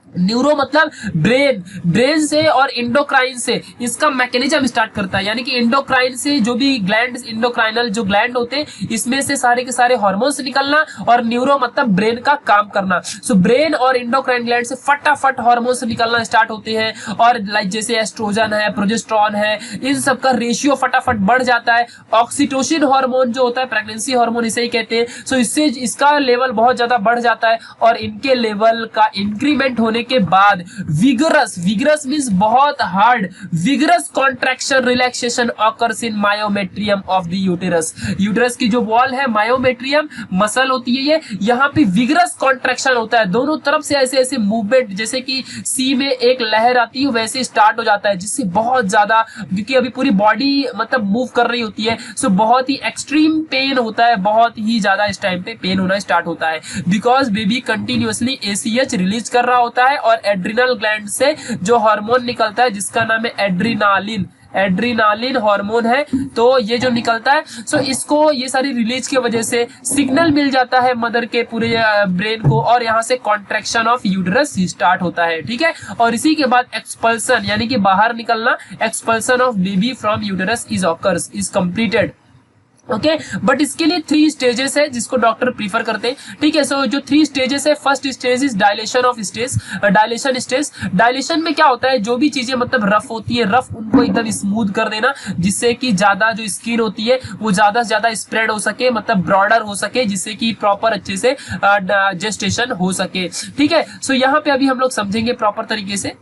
न्यूरो मतलब ब्रेन से, और इंडोक्राइन से इसका मैकेनिज्म स्टार्ट करता है, यानी कि इंडोक्राइन से जो भी ग्लैंड, इंडोक्राइनल जो ग्लैंड होते हैं इसमें से सारे के सारे हार्मोन्स निकलना, और न्यूरो मतलब ब्रेन का काम करना। सो ब्रेन और इंडोक्राइन ग्लैंड से फटाफट हार्मोन्स निकलना स्टार्ट होते हैं, और लाइक जैसे एस्ट्रोजन है, प्रोजेस्टेरॉन है, इन सब का रेशियो फटाफट बढ़ जाता है। ऑक्सीटोसिन हार्मोन जो होता है, प्रेगनेंसी हार्मोन इसे ही कहते हैं, सो इससे इसका लेवल बहुत ज्यादा बढ़ जाता है, और इनके लेवल का इंक्रीमेंट होने के बाद विगरस मींस बहुत hard, vigorous contraction relaxation occurs in myometrium of the uterus. Uterus की जो वॉल है, मायोमेट्रियम मसल होती है ये, यहाँ पे विगरस कॉन्ट्रैक्शन होता है, दोनों तरफ से ऐसे ऐसे मूवमेंट, जैसे कि सी में एक लहर आती है वैसे स्टार्ट हो जाता है, जिससे बहुत ज्यादा, क्योंकि अभी पूरी बॉडी मतलब मूव कर रही होती है, सो बहुत ही एक्सट्रीम पेन होता है, बहुत ही ज्यादा इस टाइम पे पेन होना स्टार्ट होता है, because baby continuously ACH release कर रहा होता है, और एड्रिनल ग्लैंड से जो हार्मोन निकलता है जिसका नाम है एड्रीनालिन हार्मोन है, तो ये जो निकलता है, सो इसको ये सारी रिलीज की वजह से सिग्नल मिल जाता है मदर के पूरे ब्रेन को, और यहाँ से कॉन्ट्रैक्शन ऑफ यूटेरस स्टार्ट होता है। ठीक है, और इसी के बाद एक्सपल्सन यानी कि बाहर निकलना, expulsion of baby from uterus is completed. Okay but इसके लिए 3 स्टेजेस है जिसको डॉक्टर प्रीफर करते हैं, ठीक है। सो जो 3 स्टेजेस है, first stage is dilation of stage, dilation stage. Dilation में क्या होता है, जो भी चीजें मतलब रफ होती है, रफ उनको एकदम स्मूथ कर देना, जिससे कि ज्यादा जो स्किन होती है वो ज्यादा से ज्यादा स्प्रेड हो सके, मतलब ब्रॉडर हो सके, जिससे कि प्रॉपर अच्छे से जेस्टेशन हो सके, ठीक है। सो यहाँ पे अभी हम लोग समझेंगे प्रॉपर तरीके से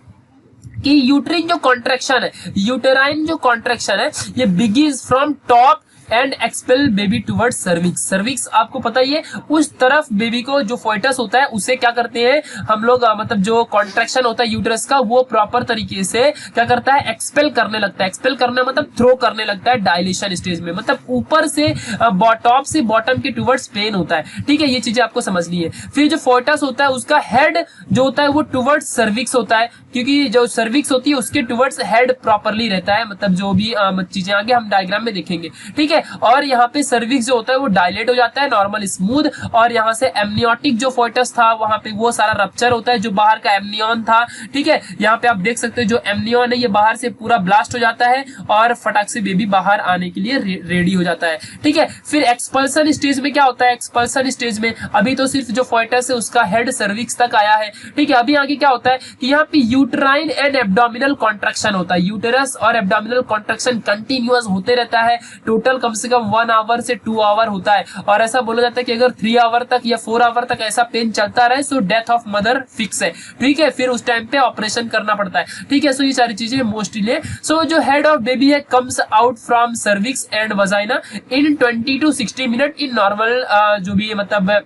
कि यूट्राइन जो कॉन्ट्रैक्शन है, यूटेराइन जो कॉन्ट्रैक्शन है, ये begins from top and expel baby towards cervix. Cervix आपको पता ही है, उस तरफ बेबी को जो फोइटस होता है उसे क्या करते हैं हम लोग, मतलब जो कॉन्ट्रैक्शन होता है यूट्रस का, वो प्रॉपर तरीके से क्या करता है, एक्सपेल करने लगता है। एक्सपेल करना मतलब थ्रो करने लगता है डायलेशन स्टेज में, मतलब ऊपर से टॉप से बॉटम के टुवर्ड्स पेन होता है, ठीक है। ये चीजें आपको समझनी है। फिर जो फोइटस होता है उसका हेड जो होता है वो टुवर्ड्स सर्विक्स होता है, क्योंकि जो सर्विक्स होती है उसके टुवर्ड्स हेड प्रॉपरली रहता है, मतलब जो भी चीजें आगे हम डायग्राम में देखेंगे, ठीक है। और यहाँ पे सर्विक्स जो होता है वो डायलेट हो जाता है नॉर्मल स्मूथ, और यहाँ से एमनियोटिक जो फोइटस था वहां पे वो सारा रप्चर होता है, जो बाहर का एमनियन था, ठीक है। यहाँ पे आप देख सकते हो जो एमनियन है ये बाहर से पूरा ब्लास्ट हो जाता है और फटाक से बेबी बाहर आने के लिए रेडी हो जाता है, ठीक है। फिर एक्सपल्सन स्टेज में क्या होता है, एक्सपल्सन स्टेज में अभी तो सिर्फ जो फोइटस है उसका हेड सर्विक्स तक आया है, ठीक है। अभी आगे क्या होता है कि यहाँ पे यूट्राइन एंड एब्डोमिनल कॉन्ट्रैक्शन होता है, यूटेरस और एब्डोमिनल कॉन्ट्रैक्शन कंटिन्यूअस होते रहता है, टोटल कम से कम 1 आवर से 2 आवर होता है। और ऐसा बोला जाता है कि अगर 3 आवर तक या 4 आवर तक ऐसा पेन चलता रहे so death of mother fix है, ठीक है। फिर उस टाइम पे ऑपरेशन करना पड़ता है, ठीक है। सो ये सारी चीजें मोस्टली सो जो हेड ऑफ बेबी है comes out from cervix and vagina in 20 to 60 minute in normal जो भी मतलब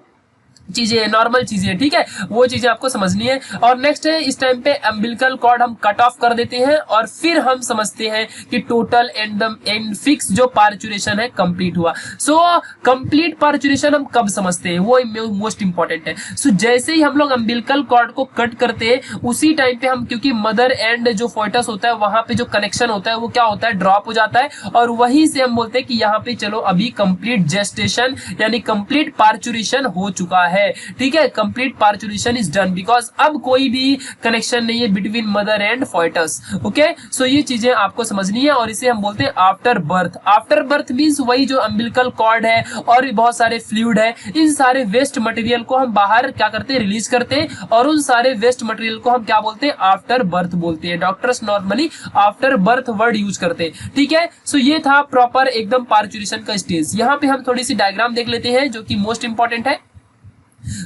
चीजें, नॉर्मल चीजें, ठीक है, वो चीजें आपको समझनी है। और नेक्स्ट है इस टाइम पे अम्बिलिकल कॉर्ड हम कट ऑफ कर देते हैं और फिर हम समझते हैं कि टोटल एंड फिक्स जो पार्चुरेशन है कंप्लीट हुआ। सो कंप्लीट पार्चुरेशन हम कब समझते हैं, वो मोस्ट इंपॉर्टेंट है। सो जैसे ही हम लोग अम्बिलिकल कॉर्ड को कट करते हैं उसी टाइम पे हम, क्योंकि मदर एंड जो फोइटस होता है वहां पे जो कनेक्शन होता है वो क्या होता है, ड्रॉप हो जाता है, और वहीं से हम बोलते हैं कि यहाँ पे चलो अभी कंप्लीट जेस्टेशन यानी कंप्लीट पार्चुरेशन हो चुका है, ठीक है। Complete parturition is done because अब कोई भी कनेक्शन नहीं है between mother and foetus, okay. So ये चीजें आपको समझनी है और इसे हम बोलते हैं after birth. After birth means वही जो अम्बिलिकल कॉर्ड है और भी बहुत सारे फ्लूइड है, इन सारे वेस्ट मटेरियल को हम बाहर क्या करते हैं, रिलीज करते हैं, और उन सारे वेस्ट मटेरियल को हम क्या बोलते हैं, आफ्टर बर्थ बोलते हैं। Doctors normally after birth word use करते हैं, ठीक है। सो ये था प्रॉपर एकदम पार्चुरेशन का स्टेज। यहाँ पे हम थोड़ी सी डायग्राम देख लेते हैं जो कि मोस्ट इंपॉर्टेंट है।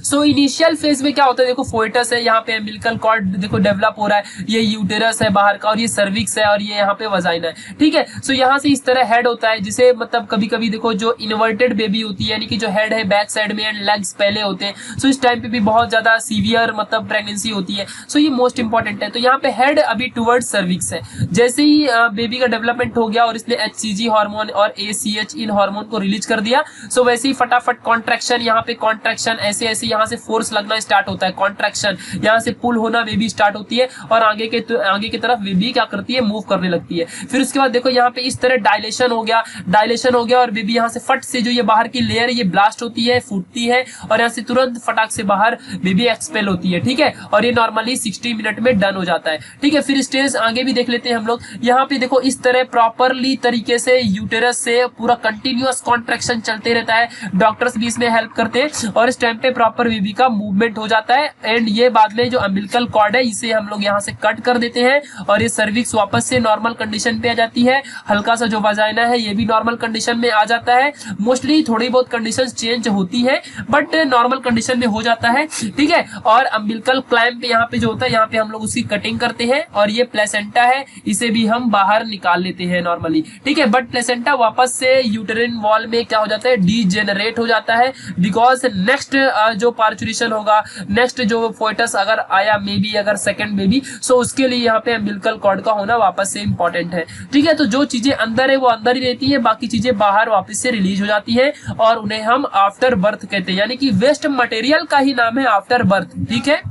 सो इनिशियल फेज में क्या होता है, देखो फोइटस है, यहाँ पे अम्बिलिकल कॉर्ड देखो डेवलप हो रहा है, ये यूटेरस है बाहर का, और ये सर्विक्स है, और ये यहाँ पे वजाइना है, ठीक है। सो यहाँ से इस तरह हेड होता है, जिसे मतलब कभी कभी देखो जो इन्वर्टेड बेबी होती है, यानी कि जो हेड है बैक साइड में एंड लेग्स पहले होते हैं, सो इस टाइम पे भी बहुत ज्यादा सीवियर मतलब प्रेगनेंसी होती है। सो ये मोस्ट इंपॉर्टेंट है। तो यहाँ पे हेड अभी टुवर्ड्स सर्विक्स है। जैसे ही बेबी का डेवलपमेंट हो गया और इसने HCG हार्मोन और ACH इन हार्मोन को रिलीज कर दिया, सो वैसे ही फटाफट कॉन्ट्रैक्शन, यहाँ पे कॉन्ट्रैक्शन ऐसे ऐसे यहाँ से फोर्स लगना स्टार्ट होता है, कॉन्ट्रैक्शन यहाँ से पुल होना बेबी स्टार्ट होती है, और आगे की तरफ बेबी क्या करती है, मूव करने लगती है। फिर उसके बाद देखो यहाँ पे इस तरह डायलेशन हो गया और बेबी यहाँ से फट से जो ये बाहर की लेयर ये ब्लास्ट होती है, फूटती है, और यहाँ से तुरंत फटाक से बाहर बेबी एक्सपेल होती है, ठीक है। और ये नॉर्मली 60 मिनट में डन हो जाता है, ठीक है। फिर स्टेज आगे भी देख लेते हैं हम लोग। यहाँ पे देखो इस तरह प्रॉपरली तरीके से यूटेरस से पूरा कंटिन्यूअस कॉन्ट्रैक्शन चलते रहता है, डॉक्टर्स भी इसमें हेल्प करते हैं, और इस टाइम पे प्रॉपर बेबी का मूवमेंट हो जाता है। एंड ये बाद में जो अम्बिलिकल कॉर्ड है इसे हम लोग यहाँ से कट कर देते हैं, और ये सर्विक्स वापस से नॉर्मल कंडीशन पे आ जाती है। हल्का सा जो वजाइना है ये भी नॉर्मल कंडीशन में आ जाता है। मोस्टली थोड़ी बहुत कंडीशन चेंज होती है बट नॉर्मल कंडीशन में हो जाता है, ठीक है। और अम्बिलिकल क्लैंप यहाँ पे जो होता है, यहाँ पे हम लोग उसकी कटिंग करते हैं, और ये प्लेसेंटा है इसे भी हम बाहर निकाल लेते हैं नॉर्मली, ठीक है। बट प्लेसेंटा वापस से यूटेरिन वॉल में क्या हो जाता है, डीजेनरेट हो जाता है, बिकॉज नेक्स्ट जो पार्चुरेशन होगा, नेक्स्ट जो फोइटस अगर आया मे बी अगर सेकंड बेबी, सो उसके लिए यहाँ पे अम्बिलिकल कॉर्ड का होना वापस से इंपॉर्टेंट है, ठीक है। तो जो चीजें अंदर है वो अंदर ही रहती है, बाकी चीजें बाहर वापस से रिलीज हो जाती है, और उन्हें हम आफ्टर बर्थ कहते हैं, यानी कि वेस्ट मटेरियल का ही नाम है आफ्टर बर्थ, ठीक है।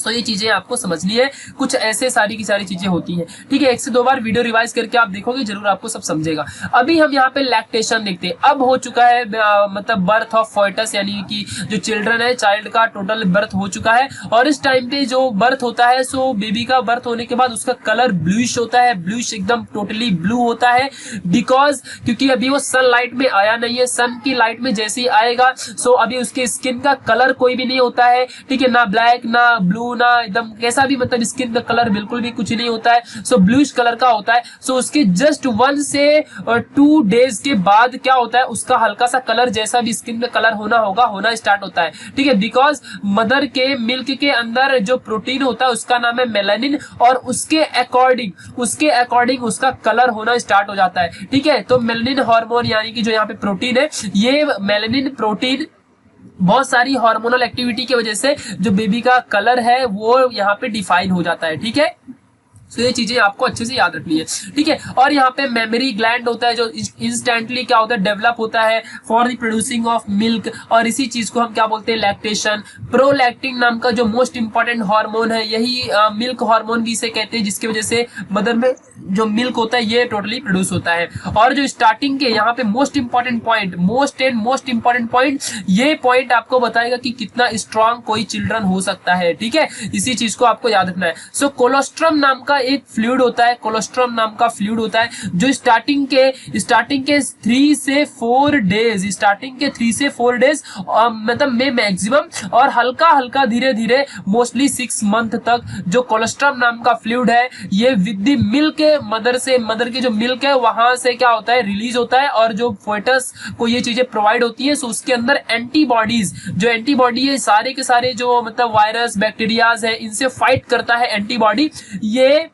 सो ये चीजें आपको समझनी है, कुछ ऐसे सारी की सारी चीजें होती हैं, ठीक है। 1 से 2 बार वीडियो रिवाइज करके आप देखोगे जरूर आपको सब समझेगा। अभी हम यहाँ पे लैक्टेशन देखते हैं। अब हो चुका है मतलब बर्थ ऑफ फोइटस, यानी कि जो चिल्ड्रन है, चाइल्ड का टोटल बर्थ हो चुका है। और इस टाइम पे जो बर्थ होता है, सो बेबी का बर्थ होने के बाद उसका कलर ब्लूइश होता है, ब्लूइश एकदम टोटली ब्लू होता है, बिकॉज क्योंकि अभी वो सनलाइट में आया नहीं है। सन की लाइट में जैसे ही आएगा, सो अभी उसके स्किन का कलर कोई भी नहीं होता है, ठीक है, ना ब्लैक ना ब्लू ना एकदम कैसा भी, मतलब स्किन का कलर बिल्कुल भी कुछ नहीं होता है, सो ब्लूइश कलर का होता है। सो उसके जस्ट 1 से 2 डेज के बाद क्या होता है, उसका हल्का सा कलर जैसा भी स्किन में कलर होना स्टार्ट होता है, ठीक है, बिकॉज मदर के मिल्क के अंदर जो प्रोटीन होता है उसका नाम है मेलानिन, और उसके अकॉर्डिंग उसका कलर होना स्टार्ट हो जाता है, ठीक है। तो मेलानिन हार्मोन यानी कि जो यहाँ पे प्रोटीन है, ये मेलानिन प्रोटीन बहुत सारी हार्मोनल एक्टिविटी की वजह से जो बेबी का कलर है वो यहाँ पे डिफाइन हो जाता है, ठीक है। तो ये चीजें आपको अच्छे से याद रखनी है, ठीक है। और यहाँ पे मेमोरी ग्लैंड होता है जो इंस्टेंटली क्या होता है, डेवलप होता है for the producing of milk, और इसी चीज को हम क्या बोलते हैं, लैक्टेशन। प्रोलैक्टिन नाम का जो मोस्ट इंपॉर्टेंट हार्मोन है, यही मिल्क हार्मोन भी इसे कहते हैं, जिसकी वजह से मदर में जो मिल्क होता है ये टोटली प्रोड्यूस होता है। और जो स्टार्टिंग के यहाँ पे मोस्ट इंपॉर्टेंट पॉइंट, ये पॉइंट आपको बताएगा कि कितना स्ट्रांग कोई चिल्ड्रन हो सकता है, ठीक है। इसी चीज को आपको याद रखना है। सो कोलोस्ट्रम नाम का एक फ्लूइड होता है, कोलोस्ट्रम नाम का फ्लूइड होता है जो स्टार्टिंग के 3 से 4 डेज, मतलब में मैक्सिमम, और हल्का धीरे धीरे मोस्टली 6 मंथ तक जो कोलोस्ट्रम नाम का फ्लूइड है, ये विद द मिल्क मदर की जो मिल्क है वहां से क्या होता है, रिलीज होता है, और जो फोइटस को ये चीजें प्रोवाइड होती है। सो उसके अंदर एंटीबॉडीज, जो एंटीबॉडी है सारे के सारे जो मतलब वायरस बैक्टीरियाज है, इनसे फाइट करता है एंटीबॉडी। ये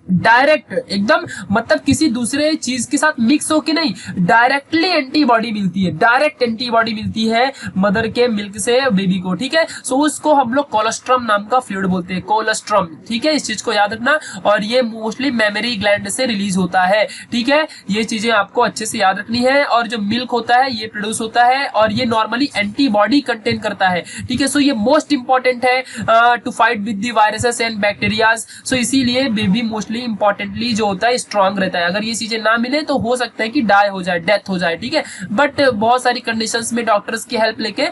डायरेक्ट एकदम मतलब किसी दूसरे चीज के साथ मिक्स हो के नहीं, डायरेक्ट एंटीबॉडी मिलती है मदर के मिल्क से बेबी को, ठीक है। सो उसको हम लोग कोलोस्ट्रम नाम का फ्लूइड बोलते हैं, कोलोस्ट्रम, ठीक है। इस चीज को याद रखना, और ये मोस्टली मेमोरी ग्लैंड से रिलीज होता है, ठीक है। ये चीजें आपको अच्छे से याद रखनी है। और जो मिल्क होता है ये प्रोड्यूस होता है, और ये नॉर्मली एंटीबॉडी कंटेन करता है, ठीक है। सो ये मोस्ट इंपॉर्टेंट है to fight with the viruses and bacterias. So इसीलिए बेबी मोस्टली इंपॉर्टेंटली जो होता है स्ट्रांग रहता है। अगर ये चीजें ना मिले तो हो सकता है कि डेथ हो जाए, ठीक है। बट बहुत सारी कंडीशंस में डॉक्टर्स की हेल्प लेके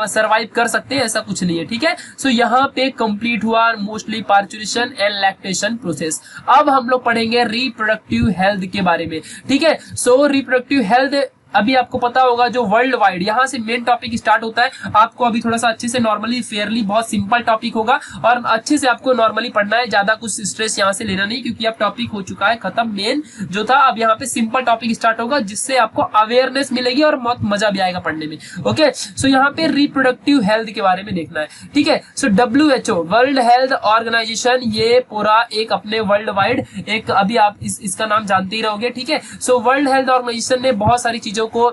सरवाइव कर सकते हैं, ऐसा कुछ नहीं है, ठीक है। सो यहाँ पे कंप्लीट हुआ mostly parturition and lactation process. अब हम लोग पढ़ेंगे रिप्रोडक्टिव हेल्थ के बारे में, ठीक है। सो रिप्रोडक्टिव हेल्थ अभी आपको पता होगा जो वर्ल्ड वाइड, यहाँ से मेन टॉपिक स्टार्ट होता है। आपको अभी थोड़ा सा अच्छे से नॉर्मली फेयरली बहुत सिंपल टॉपिक होगा, और अच्छे से आपको नॉर्मली पढ़ना है, ज्यादा कुछ स्ट्रेस यहाँ से लेना नहीं, क्योंकि अब टॉपिक हो चुका है खत्म मेन जो था। अब यहाँ पे सिंपल टॉपिक स्टार्ट होगा, जिससे आपको अवेयरनेस मिलेगी और बहुत मजा भी आएगा पढ़ने में, ओके। सो यहाँ पे रिप्रोडक्टिव हेल्थ के बारे में देखना है, ठीक है। सो WHO वर्ल्ड हेल्थ ऑर्गेनाइजेशन, ये पूरा एक अपने वर्ल्ड वाइड एक, अभी आप इसका नाम जानते ही रहोगे, ठीक है। सो वर्ल्ड हेल्थ ऑर्गेनाइजेशन ने बहुत सारी चीजों को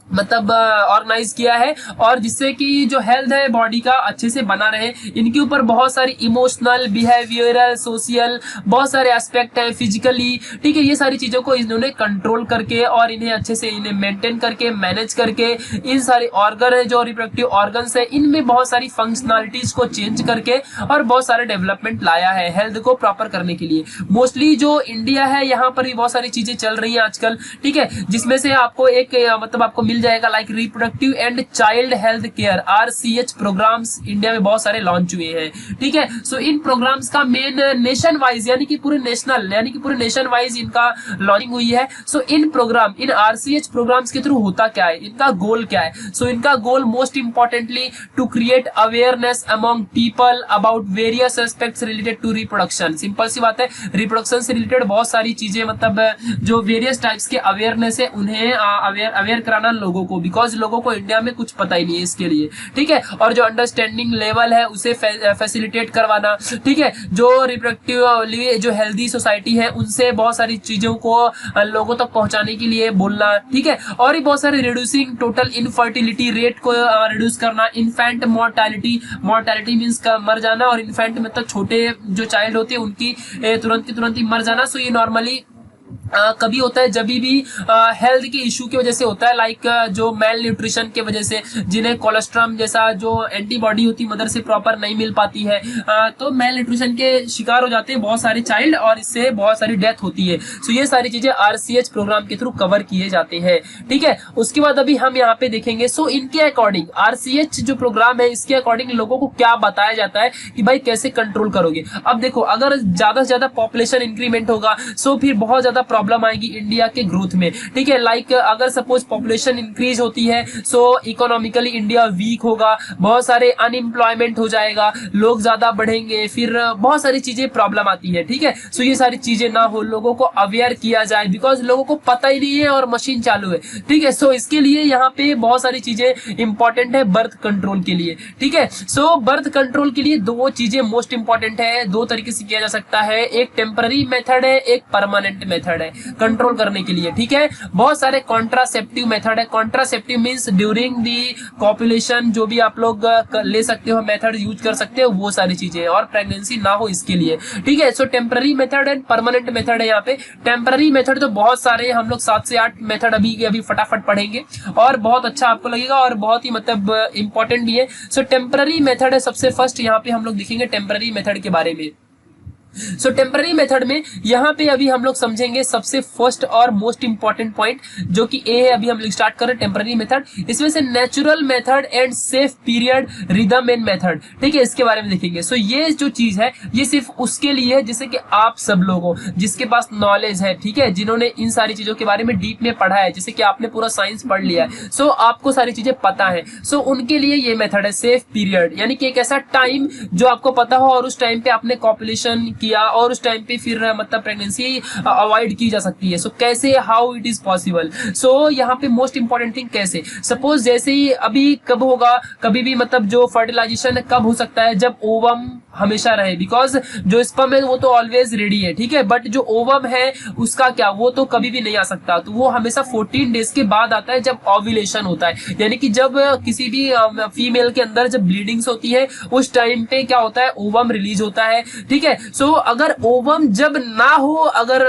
मतलब ऑर्गेनाइज किया है, और जिससे कि जो हेल्थ है बॉडी का अच्छे से बना रहे। इनके ऊपर बहुत सारी इमोशनल, बिहेवियरल, सोशल बहुत सारे एस्पेक्ट है, फिजिकली, ठीक है। ये सारी चीजों को इन्होंने कंट्रोल करके और इन्हें अच्छे से इन्हें मेंटेन करके, मैनेज करके, इन सारे ऑर्गन है जो रिप्रोडक्टिव ऑर्गन्स है, इनमें बहुत सारी फंक्शनलिटीज को चेंज करके और बहुत सारे डेवलपमेंट लाया है हेल्थ को प्रॉपर करने के लिए। मोस्टली जो इंडिया है यहाँ पर भी बहुत सारी चीजें चल रही है आजकल, ठीक है, जिसमें से आपको एक मतलब आपको मिल जाएगा like reproductive and child health care, RCH programmes India में बहुत सारे लॉन्च हुए हैं, ठीक है। सो इन प्रोग्राम्स का मेन नेशन वाइज यानी कि पूरे नेशन वाइज इनका लॉन्चिंग हुई है। सो इन RCH प्रोग्राम्स के थ्रू होता क्या है, इनका गोल क्या है। सो इनका goal most importantly to create awareness among people about various aspects related to reproduction. Simple सी बात है, रिप्रोडक्शन से रिलेटेड बहुत सारी चीजें मतलब जो वेरियस टाइप्स के अवेयरनेस है उन्हें अवेयर कराना लोगों को, बिकॉज लोगों को इंडिया में कुछ पता ही नहीं है इसके लिए, ठीक है। और जो अंडरस्टैंडिंग लेवल है उसे फैसिलिटेट करवाना, ठीक है। जो रिप्रोडक्टिव जो हेल्दी सोसाइटी है उनसे बहुत सारी चीजों को लोगों तक पहुंचाने के लिए बोलना, ठीक है। और भी बहुत सारे रिड्यूसिंग टोटल इनफर्टिलिटी रेट को रिड्यूस करना, इन्फेंट मोर्टेलिटी मींस मर जाना, और इन्फेंट मतलब छोटे जो चाइल्ड होते हैं उनकी तुरंत ही मर जाना। सो ये नॉर्मली कभी होता है जब भी हेल्थ के इशू की वजह से होता है, लाइक जो मेल न्यूट्रिशन के वजह से, जिन्हें कोलेस्ट्रॉल जैसा जो एंटीबॉडी होती है मदर से प्रॉपर नहीं मिल पाती है, तो मेल न्यूट्रिशन के शिकार हो जाते हैं बहुत सारे चाइल्ड और इससे बहुत सारी डेथ होती है। सो ये सारी चीजें RCH प्रोग्राम के थ्रू कवर किए जाते हैं। ठीक है, उसके बाद अभी हम यहाँ पे देखेंगे सो इनके अकॉर्डिंग RCH जो प्रोग्राम है इसके अकॉर्डिंग लोगों को क्या बताया जाता है कि भाई कैसे कंट्रोल करोगे। अब देखो, अगर ज्यादा से ज्यादा पॉपुलेशन इंक्रीमेंट होगा सो फिर बहुत ज्यादा प्रॉब्लम आएगी इंडिया के ग्रोथ में। ठीक है, लाइक अगर सपोज पॉपुलेशन इंक्रीज होती है सो इकोनॉमिकली इंडिया वीक होगा, बहुत सारे अनएम्प्लॉयमेंट हो जाएगा, लोग ज्यादा बढ़ेंगे, फिर बहुत सारी चीजें प्रॉब्लम आती है। ठीक है, सो ये सारी चीजें ना हो, लोगों को अवेयर किया जाए, बिकॉज लोगों को पता ही नहीं है और मशीन चालू है। ठीक है, सो इसके लिए यहाँ पे बहुत सारी चीजें इंपॉर्टेंट है बर्थ कंट्रोल के लिए। ठीक है, सो बर्थ कंट्रोल के लिए दो चीजें मोस्ट इंपॉर्टेंट है, दो तरीके से किया जा सकता है, एक टेम्पररी मेथड है, एक परमानेंट मेथड है कंट्रोल करने के लिए। ठीक है, बहुत सारे कॉन्ट्रासेप्टिव मेथड है। Contraceptive means during the copulation जो भी आप लोग ले सकते हो, मेथड यूज कर सकते हो, वो सारी चीजें, और प्रेगनेंसी ना हो इसके लिए। ठीक है, so temporary method and permanent method है। यहाँ पे टेम्पररी मेथड तो बहुत सारे, हम लोग 7 से 8 मेथड अभी फटाफट पढ़ेंगे और बहुत अच्छा आपको लगेगा और बहुत ही मतलब इंपॉर्टेंट भी है। सो टेम्पररी मेथड है सबसे फर्स्ट, यहाँ पे हम लोग देखेंगे टेम्पररी मेथड के बारे में। सो टेम्पररी मेथड में यहाँ पे अभी हम लोग समझेंगे सबसे फर्स्ट और मोस्ट इंपॉर्टेंट पॉइंट जो कि ए है। अभी हम स्टार्ट कर रहे हैं टेम्पररी मेथड, इसमें से natural method and safe period rhythm and method. ठीक है, इसके बारे में देखेंगे। सो ये जो चीज है ये सिर्फ उसके लिए है जैसे कि आप सब लोगों जिसके पास नॉलेज है, ठीक है, जिन्होंने इन सारी चीजों के बारे में डीप में पढ़ा है, जैसे कि आपने पूरा साइंस पढ़ लिया है, सो आपको सारी चीजें पता है। सो उनके लिए ये मेथड है सेफ पीरियड, यानी कि एक ऐसा टाइम जो आपको पता हो और उस टाइम पे आपने कॉपुलेशन किया और उस टाइम पे फिर मतलब प्रेगनेंसी अवॉइड की जा सकती है। सो कैसे, हाउ इट इज पॉसिबल। सो यहाँ पे मोस्ट इंपॉर्टेंट थिंग कैसे, सपोज जैसे ही अभी कब होगा, कभी भी मतलब जो फर्टिलाइजेशन कब हो सकता है, जब ओवम हमेशा रहे, बिकॉज जो स्पर्म है वो तो ऑलवेज रेडी है। ठीक है, बट जो ओवम है उसका क्या, वो तो कभी भी नहीं आ सकता, तो वो हमेशा 14 डेज के बाद आता है जब ओव्यूलेशन होता है, यानी कि जब किसी भी फीमेल के अंदर जब ब्लीडिंग्स होती है उस टाइम पे क्या होता है, ओवम रिलीज होता है। ठीक है, सो अगर ओवम जब ना हो, अगर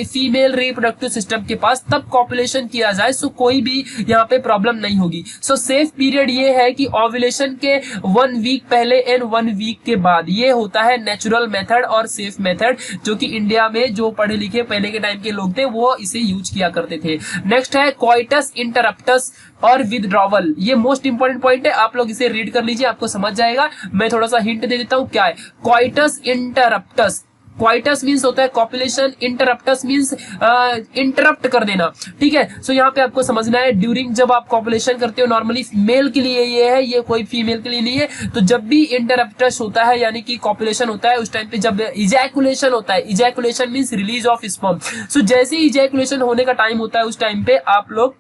फीमेल रिप्रोडक्टिव सिस्टम के पास, तब कॉपुलेशन किया जाए, सो कोई भी यहाँ पे प्रॉब्लम नहीं होगी। सो सेफ पीरियड ये है कि ओव्यूलेशन के 1 वीक पहले एंड 1 वीक के बाद, ये होता है नेचुरल मेथड और सेफ मेथड, जो कि इंडिया में जो पढ़े लिखे पहले के टाइम के लोग थे वो इसे यूज किया करते थे। नेक्स्ट है कॉइटस इंटरप्टस और विथड्रॉवल, ये मोस्ट इंपॉर्टेंट पॉइंट है, आप लोग इसे रीड कर लीजिए, आपको समझ जाएगा। मैं थोड़ा सा हिंट दे देता हूं क्या है कॉइटस इंटरप्टस। क्वाइटस मीन्स होता है कॉपुलेशन, इंटरप्टस मीन्स इंटरप्ट कर देना। ठीक है, सो यहाँ पे आपको समझना है ड्यूरिंग, जब आप कॉपुलेशन करते हो, नॉर्मली मेल के लिए ये है, ये कोई फीमेल के लिए नहीं है। तो जब भी इंटरप्टस होता है यानी कि कॉपुलेशन होता है, उस टाइम पे जब इजैकुलेशन होता है, ejaculation means release of sperm, so जैसे ही इजैकुलेशन होने का टाइम होता है उस टाइम पे आप लोग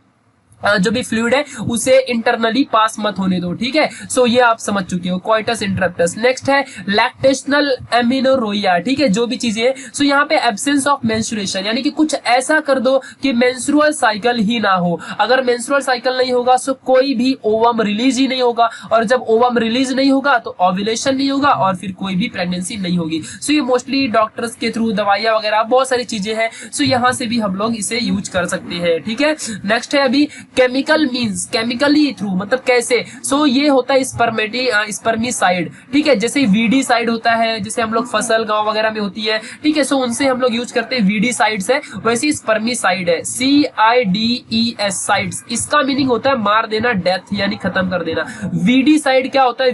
जो भी फ्लूइड है उसे इंटरनली पास मत होने दो। ठीक है, सो ये आप समझ चुके हो क्वाइटस इंटरप्टस। नेक्स्ट है लैक्टेशनल एमिनोरोइया। ठीक है, जो भी चीजें है, सो यहाँ पे एब्सेंस ऑफ मेंस्ट्रुएशन, यानी कि कुछ ऐसा कर दो कि मेंस्ट्रुअल साइकिल ही ना हो। अगर मेंस्ट्रुअल साइकिल नहीं होगा सो कोई भी ओवम रिलीज ही नहीं होगा, और जब ओवम रिलीज नहीं होगा तो ओव्यूलेशन नहीं होगा और फिर कोई भी प्रेगनेंसी नहीं होगी। सो ये मोस्टली डॉक्टर्स के थ्रू, दवाइयां वगैरह बहुत सारी चीजें हैं, सो यहाँ से भी हम लोग इसे यूज कर सकते हैं। ठीक है, नेक्स्ट है अभी केमिकल मींस केमिकली थ्रू, मतलब कैसे। सो ये होता है स्पर्मिसाइड। ठीक है, जैसे वीडी होता है, जैसे हम लोग फसल गांव वगैरह में होती है, ठीक है, सो उनसे हम लोग यूज करते हैं वीडी साइड्स है, वैसे स्पर्मिसाइड है CIDES साइड्स। इसका मीनिंग होता है मार देना, डेथ यानी खत्म कर देना। वीडी साइड क्या होता है,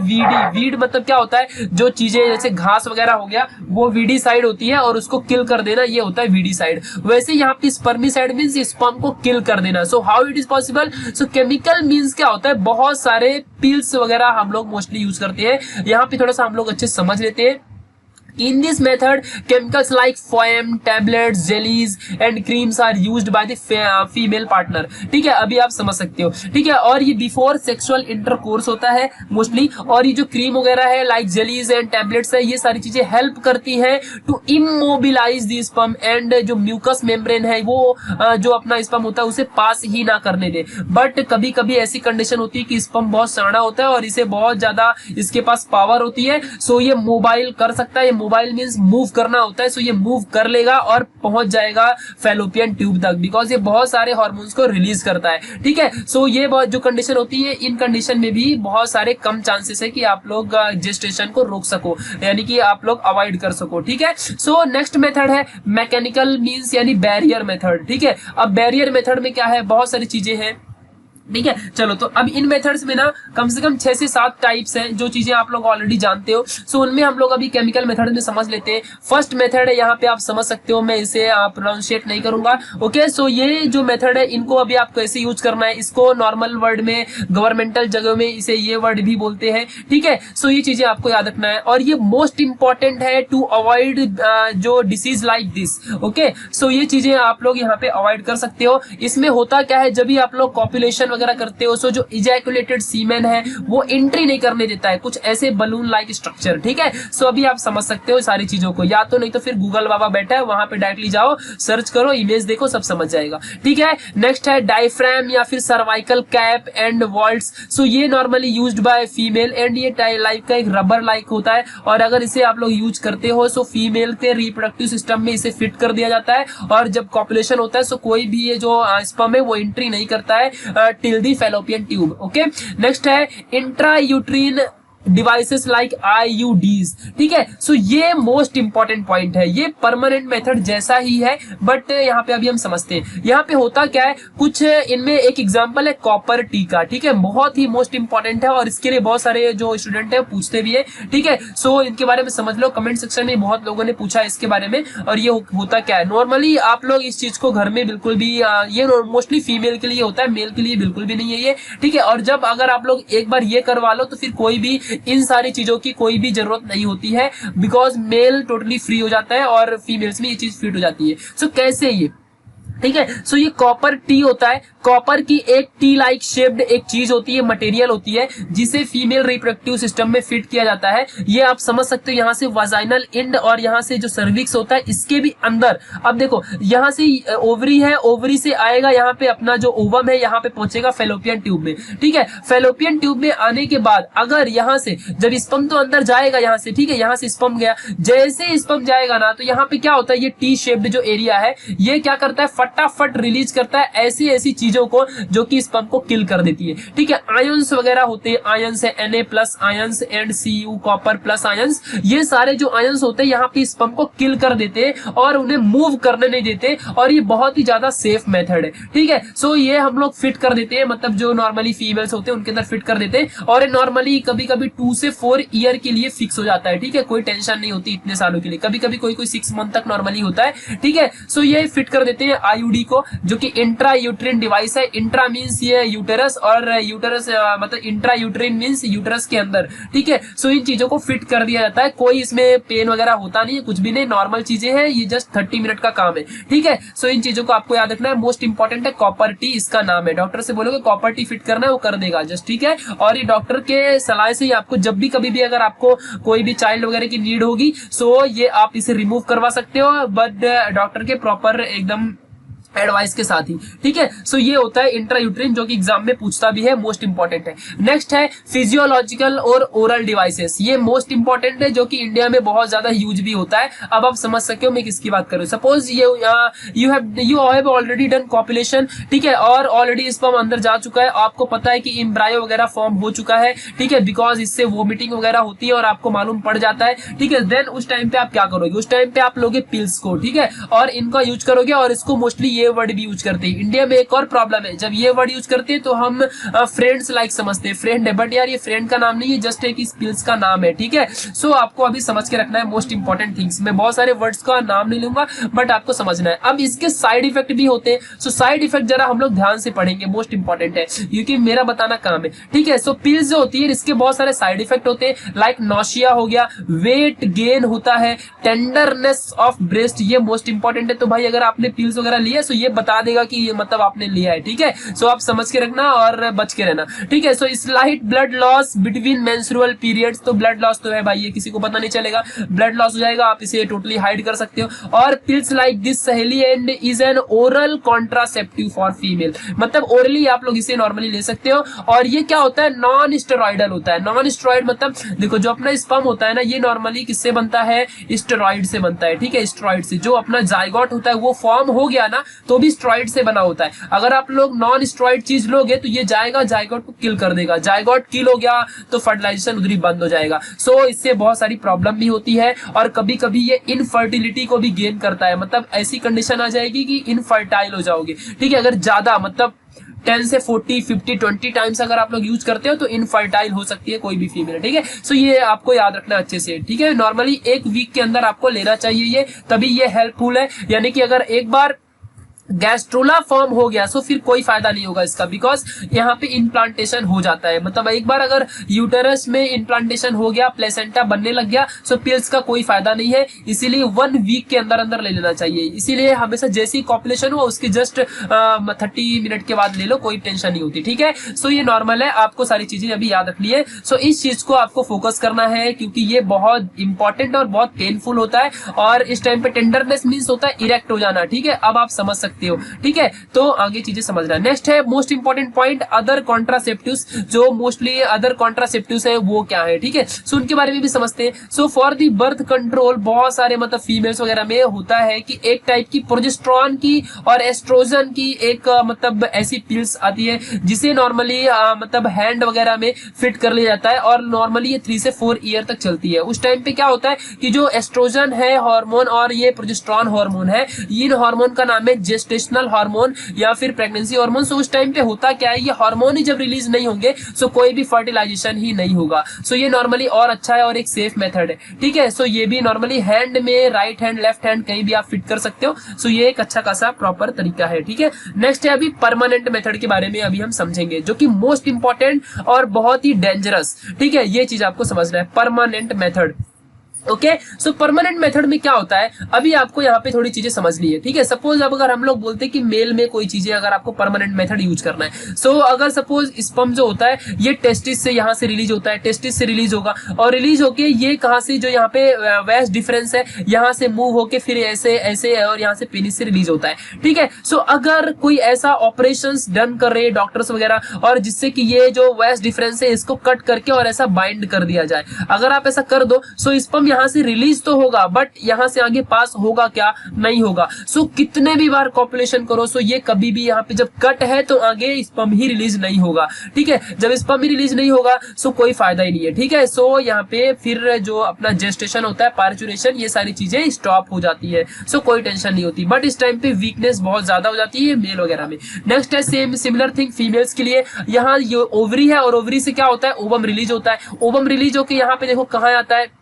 वीड मतलब क्या होता है, जो चीजें जैसे घास वगैरह हो गया वो वीडी साइड होती है और उसको किल कर देना, ये होता है वीडी साइड। वैसे यहाँ पे स्पर्मिसाइड मींस स्पर्म को किल कर देना। सो how it is possible, so chemical means क्या होता है, बहुत सारे पिल्स वगैरह हम लोग मोस्टली यूज करते हैं। यहाँ पे थोड़ा सा हम लोग अच्छे समझ लेते हैं। In this method, chemicals like foam, tablets, jellies and creams are used by the female partner. ठीक है, अभी आप समझ सकते हो। ठीक है, और ये बिफोर सेक्सुअल इंटरकोर्स होता है मोस्टली, और ये जो क्रीम वगैरह है लाइक जेलीज एंड टैबलेट्स है, ये सारी चीजें हेल्प करती है to immobilise the sperm, and जो म्यूकस मेम्ब्रेन है वो जो अपना स्पर्म होता है उसे पास ही ना करने दे। बट कभी कभी ऐसी कंडीशन होती है कि स्पर्म बहुत सड़ा होता है और इसे बहुत ज्यादा इसके पास पावर होती है, सो ये मोबाइल कर सकता है, मोबाइल मींस मूव करना होता है, सो ये मूव कर लेगा और पहुंच जाएगा फैलोपियन ट्यूब तक, बिकॉज ये बहुत सारे हार्मोन्स को रिलीज करता है, ठीक है। सो ये बहुत जो कंडीशन होती है, इन कंडीशन में भी बहुत सारे कम चांसेस है कि आप लोग जेस्टेशन को रोक सको, यानी कि आप लोग अवॉइड कर सको, ठीक है। सो नेक्स्ट मेथड है मैकेनिकल मींस यानी बैरियर मेथड, ठीक है। अब बैरियर मेथड में क्या है, बहुत सारी चीजें हैं, ठीक है। चलो, तो अब इन मेथड्स में ना कम से कम 6 से 7 टाइप्स हैं, जो चीजें आप लोग ऑलरेडी जानते हो। सो उनमें हम लोग अभी केमिकल मेथड में समझ लेते हैं। फर्स्ट मेथड है, यहाँ पे आप समझ सकते हो, मैं इसे प्रोनाउंशिएट नहीं करूंगा, ओके। सो ये जो मेथड है, इनको अभी आपको कैसे यूज करना है, इसको नॉर्मल वर्ड में, गवर्नमेंटल जगह में इसे ये वर्ड भी बोलते हैं, ठीक है। सो ये चीजें आपको याद रखना है, और ये मोस्ट इंपॉर्टेंट है टू अवॉइड जो disease like this, okay. So ये चीजें आप लोग यहाँ पे अवॉइड कर सकते हो। इसमें होता क्या है, जब भी आप लोग कॉपुलेशन वगैरह करते हो, सो जो इजैकुलेटेड सीमेन है वो एंट्री नहीं करने देता है, कुछ ऐसे बलून लाइक स्ट्रक्चर, ठीक है। सो अभी आप समझ सकते हो सारी चीजों को, या तो नहीं तो फिर गूगल बाबा बैठा है, वहां पे डायरेक्टली जाओ, सर्च करो, इमेज देखो, सब समझ जाएगा, ठीक है। नेक्स्ट है डायफ्राम या फिर सर्वाइकल कैप एंड वॉल्ट्स। सो ये normally used by female, and ये लाइक का एक रबर लाइक होता है, और अगर इसे आप लोग यूज करते हो, सो फीमेल के रिप्रोडक्टिव सिस्टम में इसे फिट कर दिया जाता है, और जब कॉपुलेशन होता है, सो कोई भी ये जो स्पर्म है वो एंट्री नहीं करता है till the fallopian tube, okay. Next है इंट्रायूट्रीन डिवाइसेस लाइक IUDs, ठीक है। सो ये मोस्ट इंपॉर्टेंट पॉइंट है, ये परमानेंट मेथड जैसा ही है, बट यहाँ पे अभी हम समझते हैं यहाँ पे होता क्या है। कुछ इनमें एक एग्जांपल है कॉपर टी का, ठीक है, बहुत ही मोस्ट इंपॉर्टेंट है, और इसके लिए बहुत सारे जो स्टूडेंट है पूछते भी है, ठीक है। सो इनके बारे में समझ लो, कमेंट सेक्शन में बहुत लोगों ने पूछा इसके बारे में, और ये होता क्या है। नॉर्मली आप लोग इस चीज को घर में बिल्कुल भी, ये मोस्टली फीमेल के लिए होता है, मेल के लिए बिल्कुल भी नहीं है ये, ठीक है। और जब अगर आप लोग एक बार ये करवा लो, तो फिर कोई भी इन सारी चीजों की कोई भी जरूरत नहीं होती है, बिकॉज मेल टोटली फ्री हो जाता है और फीमेल्स में ये चीज फिट हो जाती है। सो कैसे ये, ठीक है। सो ये कॉपर टी होता है, कॉपर की एक टी लाइक शेप्ड एक चीज होती है, मटेरियल होती है, जिसे फीमेल रिप्रोडक्टिव सिस्टम में फिट किया जाता है। ये आप समझ सकते हो, यहाँ से वाजाइनल एंड और यहाँ से जो सर्विक्स होता है इसके भी अंदर, अब देखो यहाँ से ओवरी है, ओवरी से आएगा यहाँ पे अपना जो ओवम है, यहाँ पे पहुंचेगा फैलोपियन ट्यूब में, ठीक है। फैलोपियन ट्यूब में आने के बाद अगर यहाँ से जब स्पर्म तो अंदर जाएगा यहाँ से, ठीक है, यहाँ से स्पर्म गया, जैसे स्पर्म जाएगा ना, तो यहाँ पे क्या होता है, ये टी शेप्ड जो एरिया है, ये क्या करता है, फटाफट रिलीज करता है ऐसी ऐसी चीजों को जो कि स्पर्म को किल कर देती है, ठीक है। आयंस वगैरह होते हैं, आयंस है Na+ ions and Cu copper plus ions, ये सारे जो आयंस होते हैं यहाँ पे स्पर्म को किल कर देते हैं और उन्हें मूव करने नहीं देते, और ये बहुत ही ज्यादा सेफ मेथड है, ठीक है। सो ये हम लोग फिट कर देते हैं, मतलब जो नॉर्मली फीमेल्स होते हैं उनके अंदर फिट कर देते हैं, और ये नॉर्मली कभी कभी 2 से 4 ईयर के लिए फिक्स हो जाता है, ठीक है, कोई टेंशन नहीं होती इतने सालों के लिए, कभी कभी कोई 6 मंथ तक नॉर्मली होता है, ठीक है। सो ये फिट कर देते हैं IUD को, जो कि इंट्रा यूट्रिन डिवाइस है। इंट्रा मींस ये यूटेरस, और यूटेरस मतलब इंट्रा यूट्रिन मींस यूटेरस के अंदर, ठीक है। सो इन चीजों को फिट कर दिया जाता है, कोई इसमें पेन वगैरह होता नहीं है, कुछ भी नहीं, नॉर्मल चीजें हैं, ये जस्ट 30 मिनट का काम है, ठीक है। सो इन चीजों को आपको याद रखना है, मोस्ट इंपॉर्टेंट है कॉपर टी, इसका नाम है। डॉक्टर से बोलोगे कॉपर टी फिट करना है, वो कर देगा जस्ट, ठीक है। और ये डॉक्टर के सलाह से ही आपको जब भी कभी भी अगर आपको कोई भी चाइल्ड वगैरह की नीड होगी, सो ये आप इसे रिमूव करवा सकते हो, बट डॉक्टर के प्रॉपर एकदम एडवाइस के साथ ही, ठीक है। सो ये होता है इंट्रायूट्रिन, जो कि एग्जाम में पूछता भी है, मोस्ट इंपॉर्टेंट है। नेक्स्ट है फिजियोलॉजिकल और ओरल डिवाइसेस, ये मोस्ट इंपॉर्टेंट है, जो कि इंडिया में बहुत ज्यादा यूज भी होता है। अब आप समझ सकते हो मैं किसकी बात करूं। Suppose you have already done copulation, ठीक है, और ऑलरेडी स्पर्म अंदर जा चुका है, आपको पता है कि एम्ब्रायो वगैरह फॉर्म हो चुका है, ठीक है, बिकॉज इससे वोमिटिंग वगैरह होती है और आपको मालूम पड़ जाता है, ठीक है। देन उस टाइम पे आप क्या करोगे, उस टाइम पे आप लोगे पिल्स को, ठीक है, और इनका यूज करोगे, और इसको मोस्टली ये वर्ड भी यूज करते हैं। इंडिया में एक और प्रॉब्लम है, जब ये वर्ड यूज करते हैं तो हम फ्रेंड्स लाइक समझते हैं, फ्रेंड है, बट यार ये फ्रेंड का नाम नहीं है, जस्ट एक पिल्स का नाम है, ठीक है। सो आपको अभी समझ के रखना है मोस्ट इंपॉर्टेंट थिंग्स। मैं बहुत सारे वर्ड्स का नाम नहीं लूंगा, बट आपको समझना है। अब इसके साइड इफेक्ट भी होते हैं, सो साइड इफेक्ट जरा हम लोग ध्यान से पढ़ेंगे, मोस्ट इंपॉर्टेंट है, क्योंकि मेरा बताना काम है, ठीक है। सो पिल्स जो होती है इसके बहुत सारे साइड इफेक्ट होते हैं, लाइक नॉशिया हो गया, वेट गेन होता है, टेंडरनेस ऑफ ब्रेस्ट, ये मोस्ट इंपॉर्टेंट है। तो भाई अगर आपने पिल्स वगैरह लिए, सो ये बता देगा कि ये मतलब आपने लिया है, ठीक है। सो आप समझ के रखना और बच के रहना, ठीक है। So slight blood loss between menstrual periods, तो ब्लड लॉस तो है भाई, ये किसी को पता नहीं चलेगा, ब्लड लॉस हो जाएगा, आप इसे टोटली हाइड कर सकते हो। और पिल्स लाइक दिस सहेली and is an oral contraceptive for female, मतलब ओरली आप लोग इसे नॉर्मली ले सकते हो। और ये क्या होता है, नॉन स्टेरॉइडल होता है। नॉन स्टेरॉइड मतलब देखो जो अपना स्पर्म होता है ना, ये नॉर्मली किससे बनता है, स्टेरॉइड से बनता है, ठीक है। स्टेरॉइड से जो अपना जाइगोट होता है वो फॉर्म हो गया ना, तो भी स्टेरॉइड से बना होता है। अगर आप लोग नॉन स्टेरॉइड चीज लोगे तो ये जाएगा जाइगोट को किल कर देगा, जाइगोट किल हो गया तो फर्टिलाइजेशन उधर ही बंद हो जाएगा। सो इससे बहुत सारी प्रॉब्लम भी होती है और कभी कभी ये इनफर्टिलिटी को भी गेन करता है, मतलब ऐसी कंडीशन आ जाएगी कि इनफर्टाइल हो जाओगे, ठीक है। अगर ज्यादा मतलब 10 से 40, 50, 20 टाइम्स अगर आप लोग यूज करते हो तो इनफर्टाइल हो सकती है कोई भी फीमेल, ठीक है। सो ये आपको याद रखना अच्छे से, ठीक है। नॉर्मली 1 वीक के अंदर आपको लेना चाहिए ये, तभी ये हेल्पफुल है। यानी कि अगर एक बार गैस्ट्रोला फॉर्म हो गया सो फिर कोई फायदा नहीं होगा इसका, बिकॉज यहाँ पे इम्प्लांटेशन हो जाता है। मतलब एक बार अगर यूटेरस में इम्प्लांटेशन हो गया, प्लेसेंटा बनने लग गया, सो पिल्स का कोई फायदा नहीं है। इसीलिए 1 वीक के अंदर अंदर ले लेना चाहिए। इसीलिए हमेशा जैसी कॉपुलेशन हो उसकी जस्ट 30 मिनट के बाद ले लो, कोई टेंशन नहीं होती, ठीक है। सो ये नॉर्मल है, आपको सारी चीजें अभी याद रखनी है। सो इस चीज को आपको फोकस करना है क्योंकि ये बहुत इंपॉर्टेंट और बहुत पेनफुल होता है। और इस टाइम पे टेंडरनेस मीन्स होता है इरेक्ट हो जाना, ठीक है। अब आप समझ सकते हो, ठीक है। तो आगे चीजें समझना। नेक्स्ट है most important point, other contraceptives. जो मोस्टली अदर कॉन्ट्रासेप्टिव्स है वो क्या है, ठीक है। सो उनके बारे में भी समझते हैं। So for the birth control बहुत सारे मतलब फीमेल्स वगैरह में होता है कि एक टाइप की प्रोजेस्टेरोन की और एस्ट्रोजन की एक मतलब ऐसी पिल्स आती है जिसे नॉर्मली मतलब हैंड वगैरह में फिट कर लिया जाता है और नॉर्मली ये 3 से 4 ईयर तक चलती है। उस टाइम पे क्या होता है कि जो एस्ट्रोजन है हार्मोन और ये प्रोजेस्टेरोन हार्मोन है, इन हार्मोन का नाम है जेस्टेशनल हार्मोन या फिर प्रेगनेंसी हार्मोन। सो उस टाइम पे होता क्या है, ये हार्मोन ही जब रिलीज नहीं होंगे सो कोई भी फर्टिलाइजेशन ही नहीं होगा। सो ये नॉर्मली और अच्छा है और एक सेफ मेथड है, ठीक है। सो ये भी नॉर्मली हैंड में राइट हैंड लेफ्ट हैंड कहीं भी आप फिट कर सकते हो। सो ये एक अच्छा खासा प्रॉपर तरीका है, ठीक है। नेक्स्ट है अभी परमानेंट मेथड के बारे में अभी हम समझेंगे, जो कि मोस्ट इंपॉर्टेंट और बहुत ही डेंजरस, ठीक है। ये चीज आपको समझना है, परमानेंट मेथड। ओके, सो परमानेंट मेथड में क्या होता है, अभी आपको यहाँ पे थोड़ी चीजें समझनी है, ठीक है। सपोज अब अगर हम लोग बोलते हैं कि मेल में कोई चीजें अगर आपको परमानेंट मेथड यूज करना है, सो अगर सपोज स्पर्म जो होता है ये टेस्टिस से यहाँ से रिलीज होता है, टेस्टिस से रिलीज होगा और रिलीज होके ये कहाँ से, जो यहाँ पे वेस्ट डिफरेंस है यहाँ से मूव होके फिर ऐसे ऐसे और यहाँ से पेनिस से रिलीज होता है, ठीक है। सो अगर कोई ऐसा ऑपरेशन डन कर रहे डॉक्टर्स वगैरह और जिससे कि ये जो वेस्ट डिफरेंस है इसको कट करके और ऐसा बाइंड कर दिया जाए, अगर आप ऐसा कर दो सो स्पर्म यहाँ से रिलीज तो होगा बट यहाँ से आगे पास होगा क्या, नहीं होगा। सो कितने भी बार कॉपुलेशन करो सो ये कभी भी यहाँ पे जब कट है तो आगे स्पर्म ही रिलीज नहीं होगा, ठीक है। जब स्पर्म ही रिलीज नहीं होगा सो कोई फायदा ही नहीं है, ठीक है। सो यहाँ पे फिर जो अपना जेस्टेशन होता है, पार्चुरेशन, ये सारी चीजें स्टॉप हो जाती है। सो कोई टेंशन नहीं होती, बट इस टाइम पे वीकनेस बहुत ज्यादा हो जाती है मेल वगैरह में। नेक्स्ट है सेम सिमिलर थिंग फीमेल्स के लिए। यहाँ ये ओवरी है और ओवरी से क्या होता है, ओवम रिलीज होता है। ओवम रिलीज होकर यहाँ पे देखो कहाँ आता है,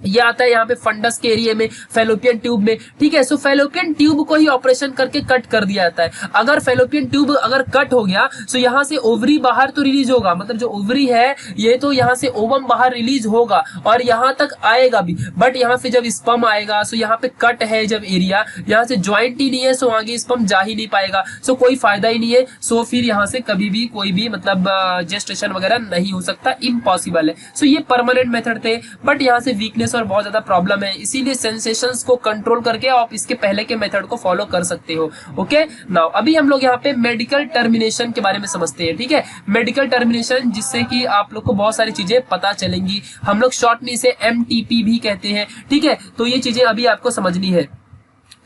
ये आता है यहाँ पे फंडस के एरिया में, फेलोपियन ट्यूब में, ठीक है। सो फेलोपियन ट्यूब को ही ऑपरेशन करके कट कर दिया जाता है। अगर फेलोपियन ट्यूब अगर कट हो गया सो यहाँ से ओवरी बाहर तो रिलीज होगा, मतलब जो ओवरी है ये तो यहाँ से ओवम बाहर रिलीज होगा और यहाँ तक आएगा भी, बट यहाँ से जब स्पर्म आएगा सो यहाँ पे कट है जब एरिया, यहाँ से ज्वाइंट ही नहीं है सो आगे स्पर्म जा ही नहीं पाएगा। सो कोई फायदा ही नहीं है। सो फिर यहाँ से कभी भी कोई भी मतलब जेस्टेशन वगैरह नहीं हो सकता, इम्पॉसिबल है। सो ये परमानेंट मेथड थे, बट यहाँ से वीकनेस और बहुत ज्यादा प्रॉब्लम है, इसीलिए सेंसेशंस को कंट्रोल करके आप इसके पहले के मेथड को फॉलो कर सकते हो। ओके, नाउ अभी हम लोग यहाँ पे मेडिकल टर्मिनेशन के बारे में समझते हैं, ठीक है। मेडिकल टर्मिनेशन, जिससे कि आप लोग को बहुत सारी चीजें पता चलेंगी, हम लोग शॉर्ट में इसे MTP भी कहते हैं, ठीक है। तो ये चीजें अभी आपको समझनी है,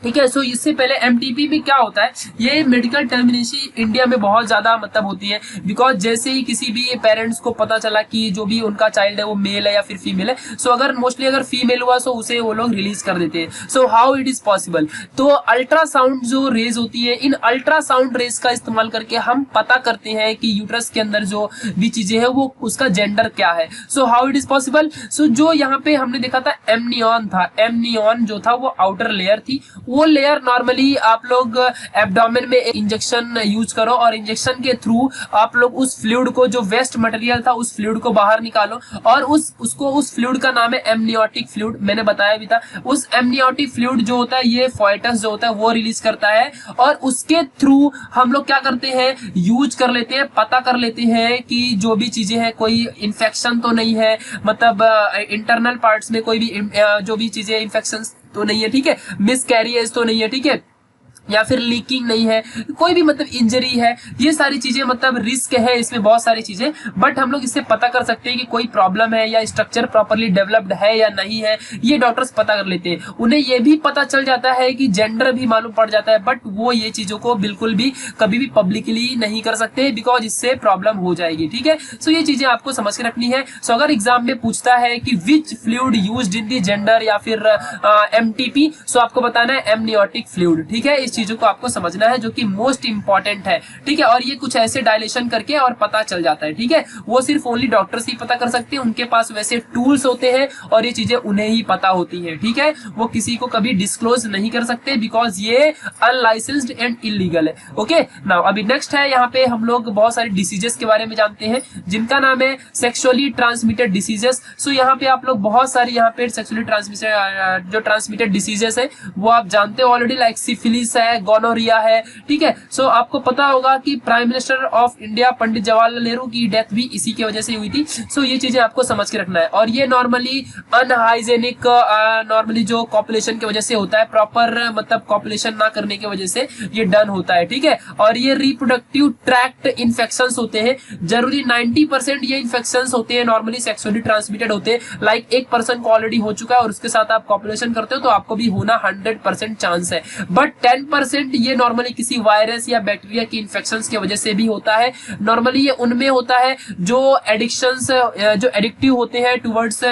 ठीक है। सो इससे पहले MTP में क्या होता है, ये मेडिकल टर्मिनेशन इंडिया में बहुत ज्यादा मतलब होती है, बिकॉज जैसे ही किसी भी पेरेंट्स को पता चला कि जो भी उनका चाइल्ड है वो मेल है या फिर फीमेल है, सो अगर मोस्टली अगर फीमेल हुआ सो उसे वो लोग रिलीज कर देते हैं। सो हाउ इट इज पॉसिबल, तो अल्ट्रासाउंड जो रेज होती है, इन अल्ट्रासाउंड रेज का इस्तेमाल करके हम पता करते हैं कि यूट्रस के अंदर जो भी चीजें है वो उसका जेंडर क्या है। So how it is possible, so जो यहाँ पे हमने देखा था एमनियन था, एमनियन जो था वो आउटर लेयर थी, वो लेयर नॉर्मली आप लोग एब्डोमेन में एक इंजेक्शन यूज करो और इंजेक्शन के थ्रू आप लोग उस फ्लूइड को, जो वेस्ट मटेरियल था उस फ्लूइड को बाहर निकालो और उस फ्लूइड का नाम है एमनियोटिक फ्लूइड, मैंने बताया भी था। उस एमनियोटिक फ्लूइड जो होता है ये फोएटस जो होता है वो रिलीज करता है और उसके थ्रू हम लोग क्या करते हैं, यूज कर लेते हैं, पता कर लेते हैं कि जो भी चीजें हैं कोई इन्फेक्शन तो नहीं है, मतलब इंटरनल पार्ट्स में कोई भी जो भी चीजें इन्फेक्शन तो नहीं है, ठीक है, मिसकैरिएज तो नहीं है, ठीक है, या फिर लीकिंग नहीं है, कोई भी मतलब इंजरी है, ये सारी चीजें मतलब रिस्क है इसमें बहुत सारी चीजें, बट हम लोग इससे पता कर सकते हैं कि कोई प्रॉब्लम है या स्ट्रक्चर प्रॉपर्ली डेवलप्ड है या नहीं है, ये डॉक्टर्स पता कर लेते हैं। उन्हें ये भी पता चल जाता है कि जेंडर भी मालूम पड़ जाता है, बट वो ये चीजों को बिल्कुल भी कभी भी पब्लिकली नहीं कर सकते बिकॉज इससे प्रॉब्लम हो जाएगी, ठीक है। सो ये चीजें आपको समझ के रखनी है। सो अगर एग्जाम में पूछता है कि which fluid used in the gender या फिर एमटीपी, सो आपको बताना है एमनियोटिक फ्लूइड, ठीक है। इस चीजों को आपको समझना है जो कि मोस्ट इंपॉर्टेंट है, ठीक है। और ये कुछ ऐसे डायलेशन करके और पता चल जाता है, ठीक है। वो सिर्फ ओनली डॉक्टर्स ही पता कर सकते हैं, उनके पास वैसे टूल्स होते हैं और ये चीजें उन्हें ही पता होती है, ठीक है। वो किसी को कभी डिस्क्लोज नहीं कर सकते बिकॉज ये अनलाइसेंस्ड एंड इलीगल है। ओके नाउ अभी नेक्स्ट है, यहाँ पे हम लोग बहुत सारे डिसीजेस के बारे में जानते हैं जिनका नाम है सेक्सुअली ट्रांसमिटेड डिसीजेस। सो यहाँ पे आप लोग बहुत सारी यहाँ पे सेक्सुअली ट्रांसमिटेड जो ट्रांसमिटेड डिसीजेस है वो आप जानते हो ऑलरेडी, लाइक सिफिलिस है, गोनोरिया है, ठीक है। सो आपको पता होगा कि prime minister of India Pandit Jawaharlal Nehru की डेथ भी इसी की वजह से हुई थी। सो ये चीजें आपको समझ के रखना है। और ये नॉर्मली अनहाइजेनिक नॉर्मली जो पॉपुलेशन की वजह से होता है, प्रॉपर मतलब पॉपुलेशन ना करने की वजह से ये डन होता है, ठीक है। और ये रिप्रोडक्टिव ट्रैक्ट इन्फेक्शंस होते हैं, जरूरी 90% ये इन्फेक्शंस होते हैं नॉर्मली सेक्सुअली ट्रांसमिटेड होते हैं। लाइक एक पर्सन को ऑलरेडी हो चुका है और उसके साथ आप पॉपुलेशन करते हो तो आपको भी होना 100% चांस है, बट 10% ये नॉर्मली किसी वायरस या बैक्टीरिया की इन्फेक्शंस की वजह से भी होता है। नॉर्मली ये उनमें होता है जो एडिक्शंस जो एडिक्टिव होते हैं टुवर्ड्स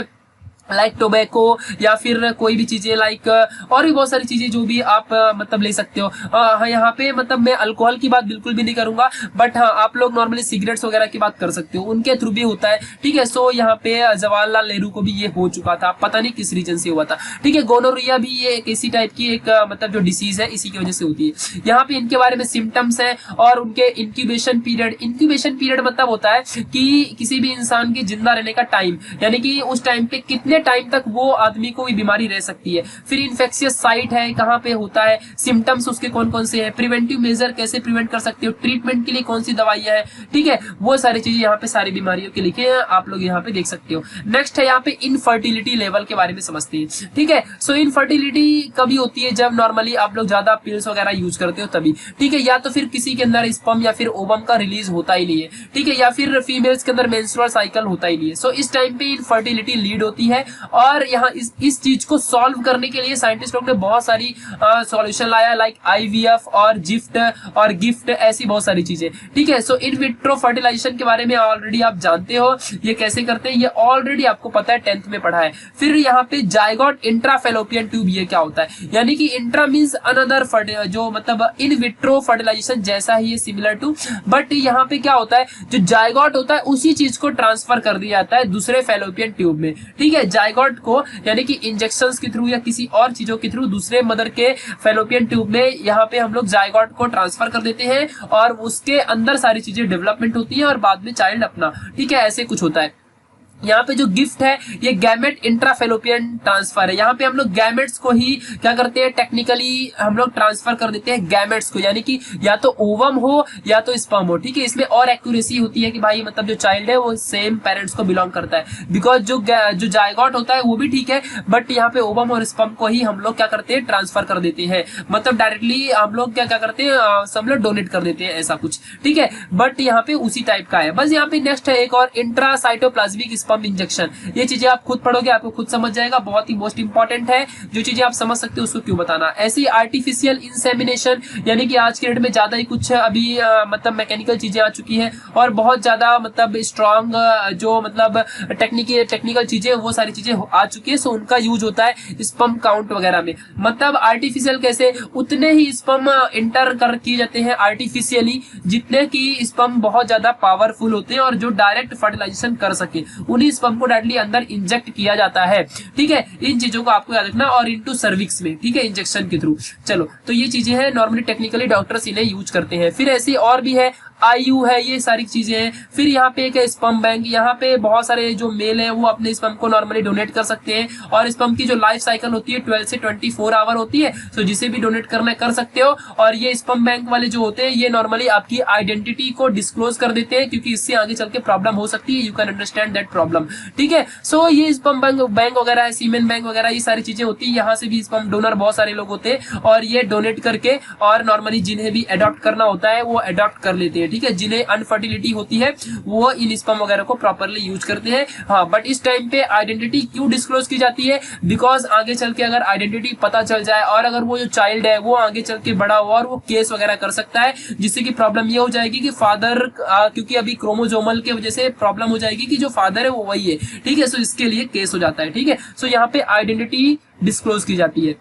लाइक टोबैको या फिर कोई भी चीजें लाइक और भी बहुत सारी चीजें जो भी आप मतलब ले सकते हो। यहाँ पे मतलब मैं अल्कोहल की बात बिल्कुल भी नहीं करूंगा, बट हाँ आप लोग नॉर्मली सिगरेट्स वगैरह की बात कर सकते हो, उनके थ्रू भी होता है, ठीक है। सो यहाँ पे जवाहरलाल नेहरू को भी ये हो चुका था, पता नहीं किस रीजन से हुआ था, ठीक है। गोनोरिया भी ये एक इसी टाइप की एक मतलब जो डिसीज है इसी की वजह से होती है। यहाँ पे इनके बारे में सिम्टम्स है और उनके इंक्यूबेशन पीरियड मतलब होता है कि किसी भी इंसान के जिंदा रहने का टाइम, यानी कि उस टाइम पे कितने टाइम तक वो आदमी को भी बीमारी रह सकती है। फिर इन्फेक्शियस साइट है, कहाँ पे होता है, सिम्टम्स उसके कौन कौन से हैं, प्रिवेंटिव मेजर कैसे प्रिवेंट कर सकते हो, ट्रीटमेंट के लिए कौन सी दवाइयां हैं, ठीक है। वो सारी चीजें यहाँ पे सारी बीमारियों के लिखे हैं, आप लोग यहाँ पे देख सकते हो। नेक्स्ट है यहाँ पे इनफर्टिलिटी लेवल के बारे में समझते हैं, ठीक है। सो इनफर्टिलिटी कभी होती है जब नॉर्मली आप लोग ज्यादा पिल्स वगैरह यूज करते हो तभी, ठीक है। या तो फिर किसी के अंदर स्पर्म या फिर ओवम का रिलीज होता ही नहीं है, ठीक है, या फिर फीमेल्स के अंदर मेंस्ट्रुअल साइकिल होता ही नहीं है। सो इस टाइम पे इनफर्टिलिटी लीड होती है और यहाँ इस चीज को सॉल्व करने के लिए साइंटिस्ट लोग ने बहुत सारी सॉल्यूशन लाया, लाइक आईवीएफ और गिफ्ट ऐसी बहुत सारी चीजें, ठीक है। सो इन विट्रो फर्टिलाइजेशन के बारे में ऑलरेडी आप जानते हो ये कैसे करते हैं, ये ऑलरेडी आपको पता है, 10th में पढ़ा है। फिर यहाँ पे जायगोट इंट्राफेलोपियन ट्यूब, ये क्या होता है, यानी कि इंट्रा मींस अनदर जो मतलब इन विट्रो फर्टिलाइजेशन जैसा ही है, सिमिलर टू, बट यहाँ पे क्या होता है, जो जायगोट होता है उसी चीज को ट्रांसफर कर दिया जाता है दूसरे फेलोपियन ट्यूब में, ठीक है। जायगोट को यानी कि इंजेक्शंस के थ्रू या किसी और चीजों के थ्रू दूसरे मदर के फेलोपियन ट्यूब में यहाँ पे हम लोग जायगोट को ट्रांसफर कर देते हैं और उसके अंदर सारी चीजें डेवलपमेंट होती है और बाद में चाइल्ड अपना, ठीक है, ऐसे कुछ होता है। यहाँ पे जो गिफ्ट है ये गैमेट इंट्राफेलोपियन ट्रांसफर है। यहाँ पे हम लोग गैमेट्स को ही क्या करते हैं, टेक्निकली हम लोग ट्रांसफर कर देते हैं गैमेट्स को, यानी कि या तो ओवम हो या तो स्पर्म हो, ठीक है। इसमें और एक्यूरेसी होती है कि भाई मतलब जो चाइल्ड है वो सेम पेरेंट्स को बिलोंग करता है, बिकॉज जो जायगोट होता है वो भी ठीक है, बट यहाँ पे ओवम और स्पर्म को ही हम लोग क्या करते हैं, ट्रांसफर कर देते हैं, मतलब डायरेक्टली हम लोग क्या करते हैं, सब लोग डोनेट कर देते हैं, ऐसा कुछ, ठीक है। बट यहाँ पे उसी टाइप का है। बस यहाँ पे नेक्स्ट है एक और इंट्रासाइटोप्लाज्मिक पंप इंजेक्शन, ये चीजें आप खुद पढ़ोगे आपको खुद समझ जाएगा, बहुत ही मोस्ट इंपॉर्टेंट है, जो चीजें आप समझ सकते हो उसको क्यों बताना। ऐसी आर्टिफिशियल इंसेमिनेशन, यानी कि आज के डेट में ज्यादा ही कुछ अभी मतलब मैकेनिकल चीजें आ चुकी हैं और बहुत ज्यादा मतलब स्ट्रॉन्ग जो मतलब टेक्निकल चीजें वो सारी चीजें आ चुकी है, सो उनका यूज होता है स्पर्म काउंट वगैरह में। मतलब आर्टिफिशियल कैसे, उतने ही स्पर्म इंटर कर किए जाते हैं आर्टिफिशियली जितने की स्पर्म बहुत ज्यादा पावरफुल होते हैं और जो डायरेक्ट फर्टिलाइजेशन कर सके उन्हीं स्पर्म को डायरेक्टली अंदर इंजेक्ट किया जाता है। ठीक है, इन चीजों को आपको याद रखना, और इनटू सर्विक्स में, ठीक है, इंजेक्शन के थ्रू। चलो, तो ये चीजें हैं, नॉर्मली टेक्निकली डॉक्टर्स इन्हें यूज करते हैं। फिर ऐसी और भी है, आयु है, ये सारी चीजें हैं। फिर यहाँ पे एक है स्पर्म बैंक, यहाँ पे बहुत सारे जो मेल हैं वो अपने स्पर्म को नॉर्मली डोनेट कर सकते हैं, और स्पर्म की जो लाइफ साइकिल होती है 12 से 24 आवर होती है, तो जिसे भी डोनेट करना कर सकते हो। और ये स्पर्म बैंक वाले जो होते हैं ये नॉर्मली आपकी आइडेंटिटी को डिस्क्लोज कर देते हैं, क्योंकि इससे आगे चल के प्रॉब्लम हो सकती है, you can understand that problem. ठीक है, सो ये स्पर्म बैंक वगैरह है, सीमेन बैंक वगैरह, ये सारी चीजें होती है। यहाँ से भी स्पर्म डोनर बहुत सारे लोग होते हैं, और ये डोनेट करके और नॉर्मली जिन्हें भी अडॉप्ट करना होता है वो अडॉप्ट कर लेते हैं। ठीक है, जिन्हें अनफर्टिलिटी होती है वो इन स्पर्म वगैरह को प्रॉपर्ली यूज करते हैं। हाँ, बट इस टाइम पे आइडेंटिटी क्यों डिस्क्लोज की जाती है? बिकॉज आगे चल के अगर आइडेंटिटी पता चल जाए और अगर वो जो चाइल्ड है वो आगे चल के बड़ा हुआ और वो केस वगैरह कर सकता है, जिससे कि प्रॉब्लम ये हो जाएगी कि फादर, क्योंकि अभी क्रोमोजोमल के वजह से प्रॉब्लम हो जाएगी कि जो फादर है वो वही है। ठीक है, सो इसके लिए केस हो जाता है। ठीक है, सो यहाँ पे आइडेंटिटी डिस्क्लोज की जाती है।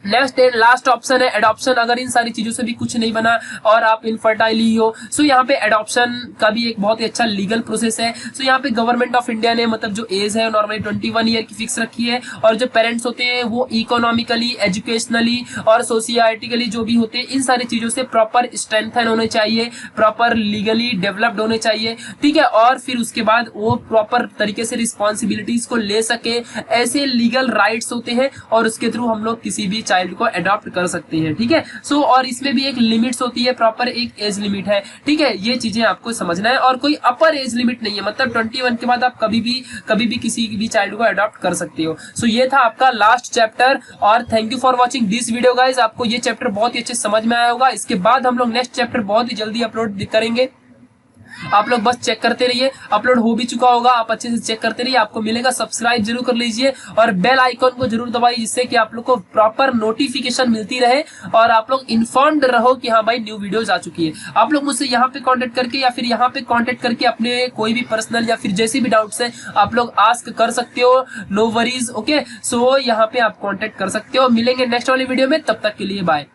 नेक्स्ट एंड लास्ट ऑप्शन है एडॉप्शन। अगर इन सारी चीजों से भी कुछ नहीं बना और आप इनफर्टाइल ही हो, सो यहाँ पे एडॉप्शन का भी एक बहुत ही अच्छा लीगल प्रोसेस है। सो यहाँ पे गवर्नमेंट ऑफ इंडिया ने मतलब जो एज है नॉर्मली 21 ईयर की फिक्स रखी है, और जो पेरेंट्स होते हैं वो इकोनॉमिकली, एजुकेशनली और सोशियाटिकली जो भी होते हैं, इन सारी चीजों से प्रॉपर स्ट्रेंथन होने चाहिए, प्रॉपर लीगली डेवलप्ड होने चाहिए। ठीक है, और फिर उसके बाद वो प्रॉपर तरीके से रिस्पॉन्सिबिलिटीज को ले सके, ऐसे लीगल राइट्स होते हैं, और उसके थ्रू हम लोग किसी भी चाइल्ड को अडॉप्ट कर सकते हैं। ठीक है, सो और इसमें भी एक लिमिट्स होती है, प्रॉपर एक एज लिमिट है। ठीक है, ये चीजें आपको समझना है, और कोई अपर एज लिमिट नहीं है, मतलब 21 के बाद आप कभी भी किसी भी चाइल्ड को अडॉप्ट कर सकते हो। सो ये था आपका लास्ट चैप्टर, और thank you for watching this video guys. आपको ये चैप्टर बहुत ही अच्छे समझ में आया होगा। इसके बाद हम लोग नेक्स्ट चैप्टर बहुत ही जल्दी अपलोड करेंगे, आप लोग बस चेक करते रहिए। अपलोड हो भी चुका होगा, आप अच्छे से चेक करते रहिए, आपको मिलेगा। सब्सक्राइब जरूर कर लीजिए और बेल आइकॉन को जरूर दबाइए, जिससे कि आप लोग को प्रॉपर नोटिफिकेशन मिलती रहे और आप लोग इन्फॉर्म्ड रहो कि हाँ भाई न्यू वीडियोज आ चुकी है। आप लोग मुझसे यहाँ पे कांटेक्ट करके या फिर यहाँ पे कांटेक्ट करके अपने कोई भी पर्सनल या फिर जैसे भी डाउट्स है आप लोग आस्क कर सकते हो, नो वरीज। ओके, सो यहाँ पे आप कांटेक्ट कर सकते हो। मिलेंगे नेक्स्ट वाली वीडियो में, तब तक के लिए बाय।